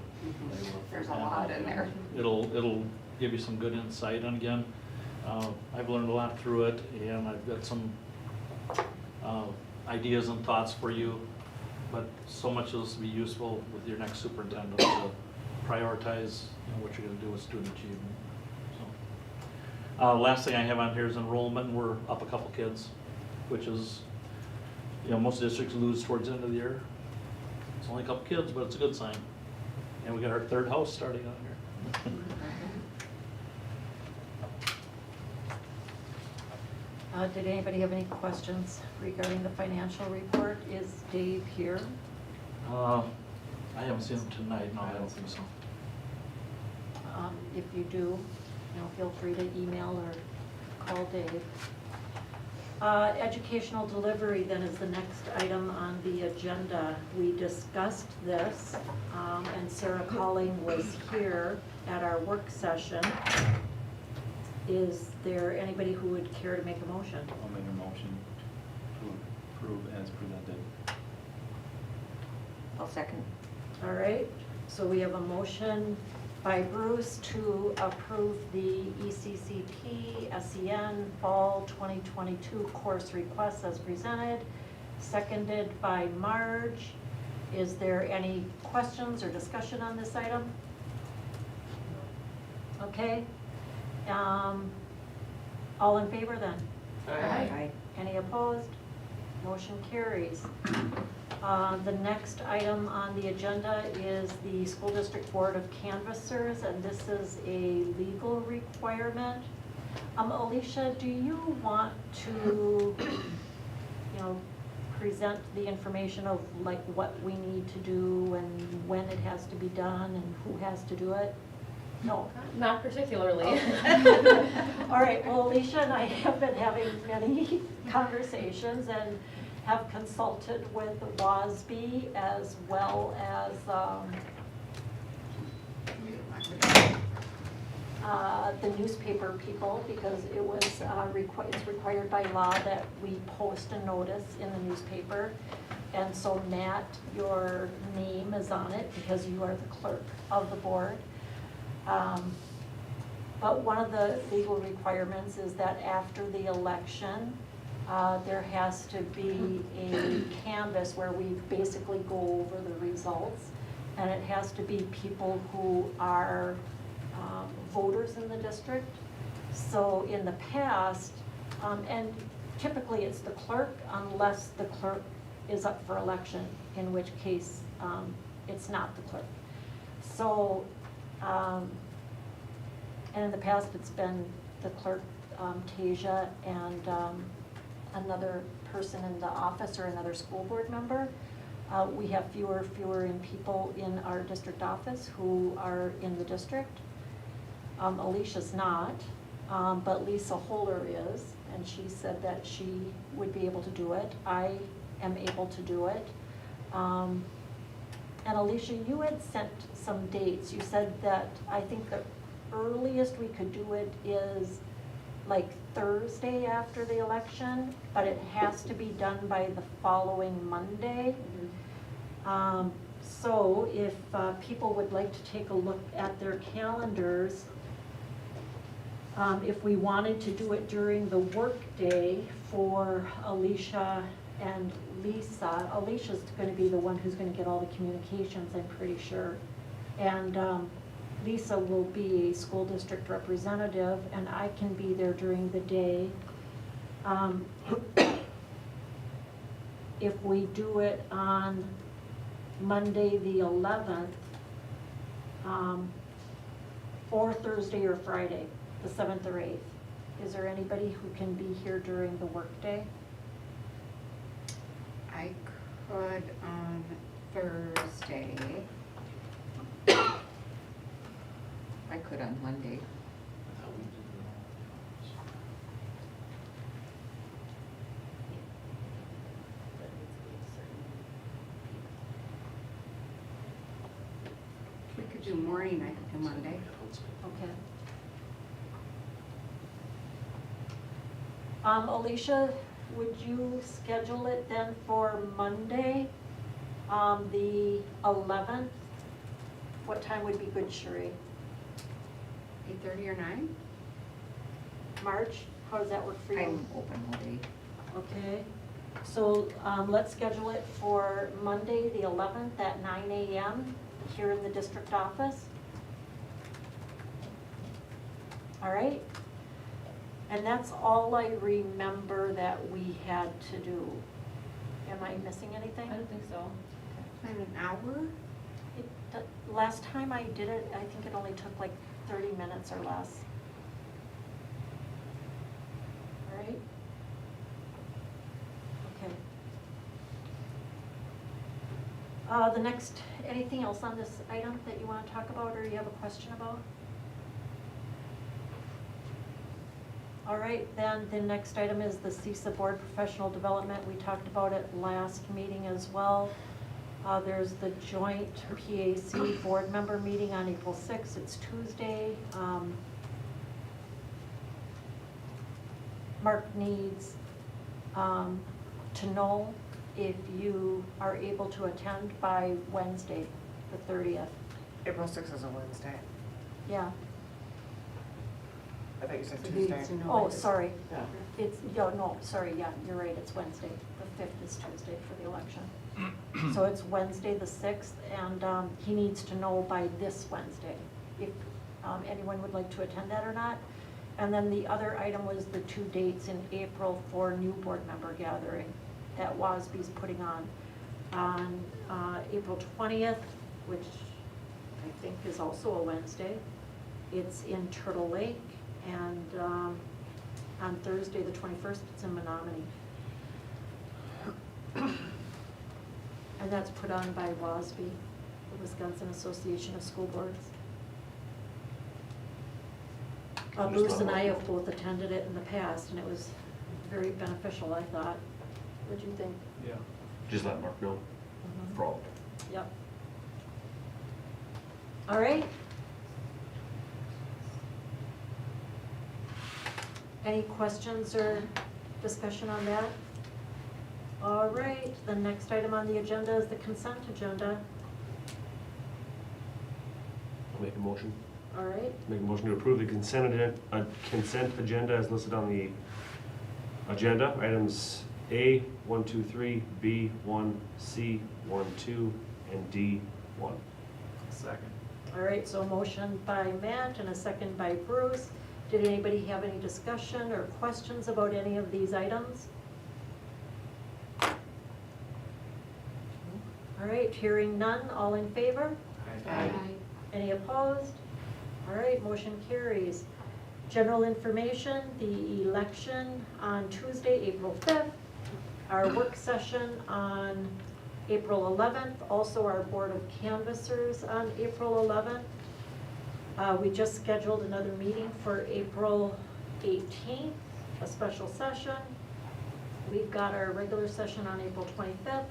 There's a lot in there. It'll give you some good insight, and again, I've learned a lot through it, and I've got some ideas and thoughts for you, but so much of this will be useful with your next superintendent to prioritize, you know, what you're gonna do with student achievement. So, last thing I have on here is enrollment, and we're up a couple kids, which is, you know, most districts lose towards the end of the year. It's only a couple kids, but it's a good sign. And we got our third house starting on here. Did anybody have any questions regarding the financial report? Is Dave here? I haven't seen him tonight, no, I don't think so. if you do, you know, feel free to email or call Dave. Educational delivery then is the next item on the agenda. We discussed this, and Sarah Colling was here at our work session. Is there anybody who would care to make a motion? I'll make a motion to approve as presented. I'll second. All right, so we have a motion by Bruce to approve the ECCP SEN Fall 2022 course requests as presented, seconded by Marge. Is there any questions or discussion on this item? Okay. All in favor then? Aye. Any opposed? Motion carries. The next item on the agenda is the School District Board of Canvassers, and this is a legal requirement. Alicia, do you want to, you know, present the information of like what we need to do and when it has to be done and who has to do it? No. Not particularly. All right, well, Alicia and I have been having many conversations and have consulted with WASB as well as the newspaper people, because it was it's required by law that we post a notice in the newspaper. And so Matt, your name is on it because you are the clerk of the board. But one of the legal requirements is that after the election, there has to be a canvass where we basically go over the results. And it has to be people who are voters in the district. So in the past, and typically it's the clerk unless the clerk is up for election, in which case it's not the clerk. So, and in the past it's been the clerk, Tasia, and another person in the office or another school board member. We have fewer people in our district office who are in the district. Alicia's not, but Lisa Holler is, and she said that she would be able to do it. I am able to do it. And Alicia, you had sent some dates. You said that I think the earliest we could do it is like Thursday after the election, but it has to be done by the following Monday. So if people would like to take a look at their calendars, if we wanted to do it during the workday for Alicia and Lisa, Alicia's going to be the one who's going to get all the communications, I'm pretty sure. And Lisa will be a school district representative, and I can be there during the day. If we do it on Monday the 11th, or Thursday or Friday, the 7th or 8th, is there anybody who can be here during the workday? I could on Thursday. I could on Monday. We could do morning, I could do Monday. Okay. Alicia, would you schedule it then for Monday, the 11th? What time would be good, Sheree? 8:30 or 9? March, how does that work for you? I'm open all day. Okay, so let's schedule it for Monday, the 11th at 9 a.m. here in the district office. All right? And that's all I remember that we had to do. Am I missing anything? I don't think so. Plan an hour? Last time I did it, I think it only took like 30 minutes or less. All right? Okay. The next, anything else on this item that you want to talk about or you have a question about? All right, then the next item is the Cesa Board Professional Development. We talked about it last meeting as well. There's the joint PAC board member meeting on April 6th. It's Tuesday. Mark needs to know if you are able to attend by Wednesday, the 30th. April 6th is a Wednesday. Yeah. I thought you said So he needs Tuesday. to know Oh, it. sorry. Yeah. It's, no, sorry, yeah, you're right, it's Wednesday. The 5th is Tuesday for the election. So it's Wednesday, the 6th, and he needs to know by this Wednesday if anyone would like to attend that or not. And then the other item was the 2 dates in April for new board member gathering that WASB's putting on April 20th, which I think is also a Wednesday. It's in Turtle Lake, and on Thursday, the 21st, it's in Menominee. And that's put on by WASB, the Wisconsin Association of School Boards. Bruce and I have both attended it in the past, and it was very beneficial, I thought. What'd you think? Yeah. Just let Mark know for all. Yep. All right. Any questions or discussion on that? All right, the next item on the agenda is the consent agenda. Make a motion. All right, Make a motion to approve the consent agenda as listed on the agenda. Items A, 1, 2, 3, B, 1, C, 1, 2, and D, 1. Second. all right, so a motion by Matt and a second by Bruce. Did anybody have any discussion or questions about any of these items? All right, hearing none, all in favor? Aye. Any opposed? All right, motion carries. General information, the election on Tuesday, April 5th, our work session on April 11th, also our Board of Canvassers on April 11th. We just scheduled another meeting for April 18th, a special session. We've got our regular session on April 25th.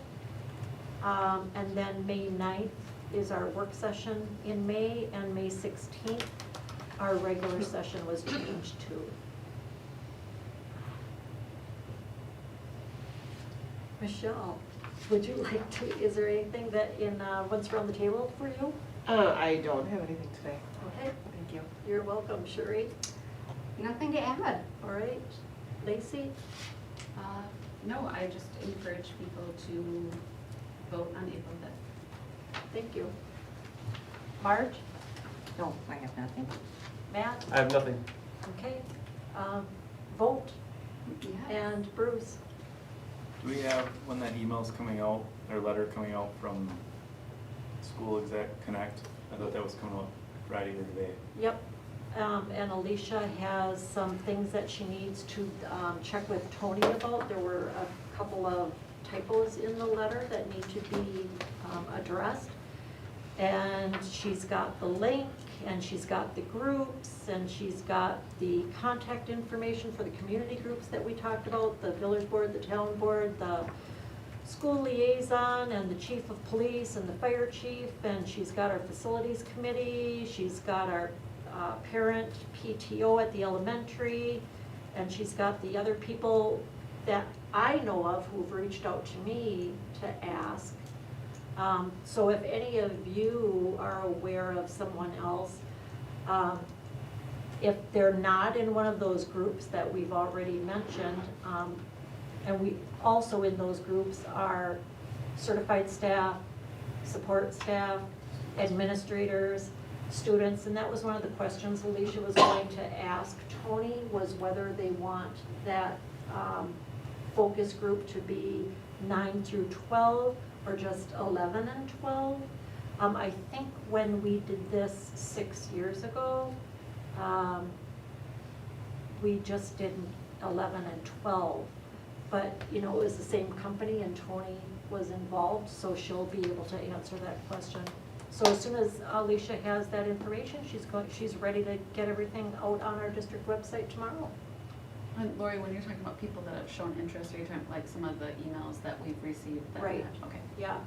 And then May 9th is our work session in May, and May 16th, our regular session was changed to. Michelle, would you like to, is there anything that once we're on the table for you? I don't have anything today. Okay, Thank you. you're welcome, Sherry. Nothing to add. All right, Lacey? No, I just encourage people to vote on April 5th. Thank you. Marge? No, I have nothing. Matt? I have nothing. Okay. Vote, Yes. and Bruce? Do we have, when that email's coming out, or letter coming out from School Exec Connect? I thought that was coming out Friday or today. Yep, and Alicia has some things that she needs to check with Tony about. There were a couple of typos in the letter that need to be addressed. And she's got the link, and she's got the groups, and she's got the contact information for the community groups that we talked about, the village board, the town board, the school liaison, and the chief of police, and the fire chief, and she's got our facilities committee, she's got our parent PTO at the elementary, and she's got the other people that I know of who've reached out to me to ask. So if any of you are aware of someone else, if they're not in one of those groups that we've already mentioned, and we also in those groups are certified staff, support staff, administrators, students, and that was one of the questions Alicia was going to ask Tony, was whether they want that focus group to be 9 through 12 or just 11 and 12. I think when we did this 6 years ago, we just did 11 and 12. But, you know, it was the same company and Tony was involved, so she'll be able to answer that question. So as soon as Alicia has that information, she's ready to get everything out on our district website tomorrow. And Lori, when you're talking about people that have shown interest, are you talking like some of the emails that we've received? That Right. Okay. Yeah,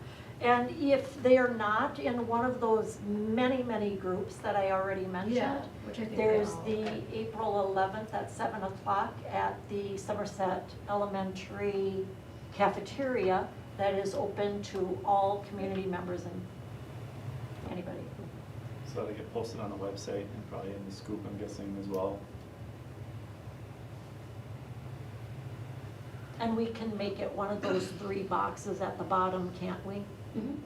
and if they are not in one of those many groups that I already mentioned, Which I think there's they all- the April 11th at 7 o'clock at the Somerset Elementary cafeteria that is open to all community members and anybody. So that'll get posted on the website and probably in the scoop, I'm guessing, as well. And we can make it one of those 3 boxes at the bottom, can't we? Mhm.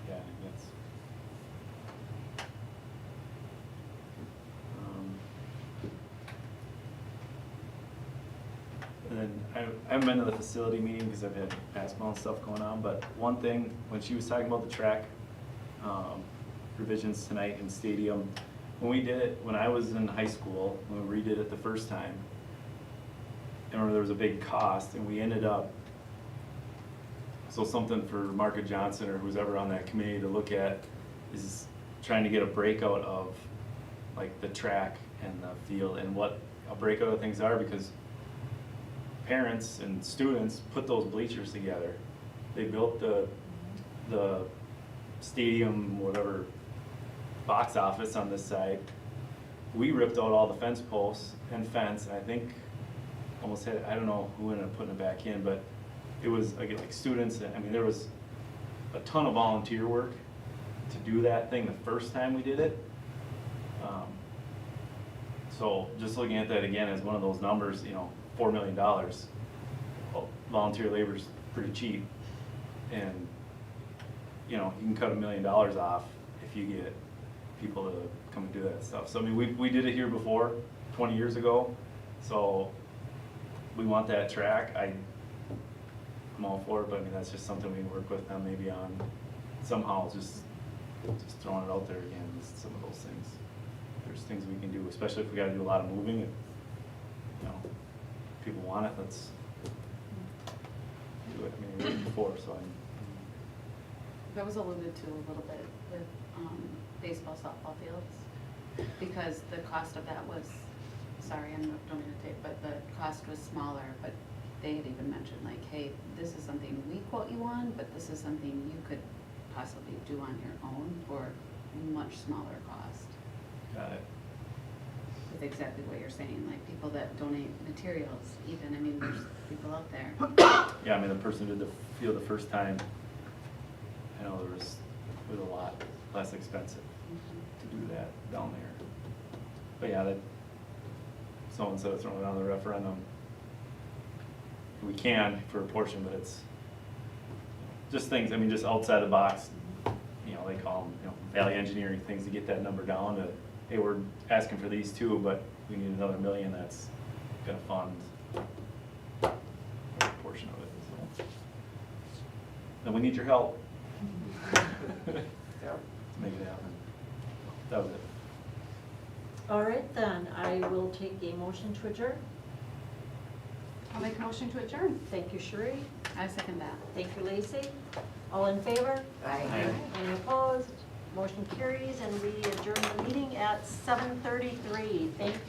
Yeah, I think that's. And then I haven't been to the facility meeting because I've had basketball and stuff going on, but one thing, when she was talking about the track revisions tonight in stadium, when we did it, when I was in high school, when we redid it the first time, I remember there was a big cost and we ended up, so something for Marka Johnson or who's ever on that committee to look at is trying to get a breakout of like the track and the field and what a breakout of things are, because parents and students put those bleachers together. They built the stadium, whatever, box office on this side. We ripped out all the fence posts and fence, and I think almost had, I don't know who ended up putting it back in, but it was like students, I mean, there was a ton of volunteer work to do that thing the first time we did it. So just looking at that again as one of those numbers, you know, $4 million. Well, volunteer labor's pretty cheap, and you know, you can cut $1 million off if you get people to come and do that stuff. So I mean, we did it here before, 20 years ago, so we want that track. I'm all for it, but I mean, that's just something we can work with them maybe on somehow, just throwing it out there again, just some of those things. There's things we can do, especially if we gotta do a lot of moving, and, you know, if people want it, let's do it. I mean, we did it before, so That was alluded to a little bit with baseball, softball fields, because the cost of that was, sorry, I don't mean to take, but the cost was smaller, but they had even mentioned like, hey, this is something we quote you on, but this is something you could possibly do on your own for much smaller cost. got it. With exactly what you're saying, like people that donate materials even, I mean, there's people out there. Yeah, I mean, the person who did the field the first time, I know it was a lot less expensive to do that down there. But yeah, that, someone said throwing it on the referendum. We can for a portion, but it's just things, I mean, just outside the box, you know, they call them, you know, value engineering things to get that number down to, hey, we're asking for these two, but we need another $1 million that's gonna fund a portion of it, so. And we need your help. Yeah. To make it happen. That was it. All right, then, I will take a motion to adjourn. I'll make a motion to adjourn. Thank you, Sheree. I second that. Thank you, Lacey. All in favor? Aye. Any opposed? Motion carries, and we adjourn the meeting at 7:33. Thank you.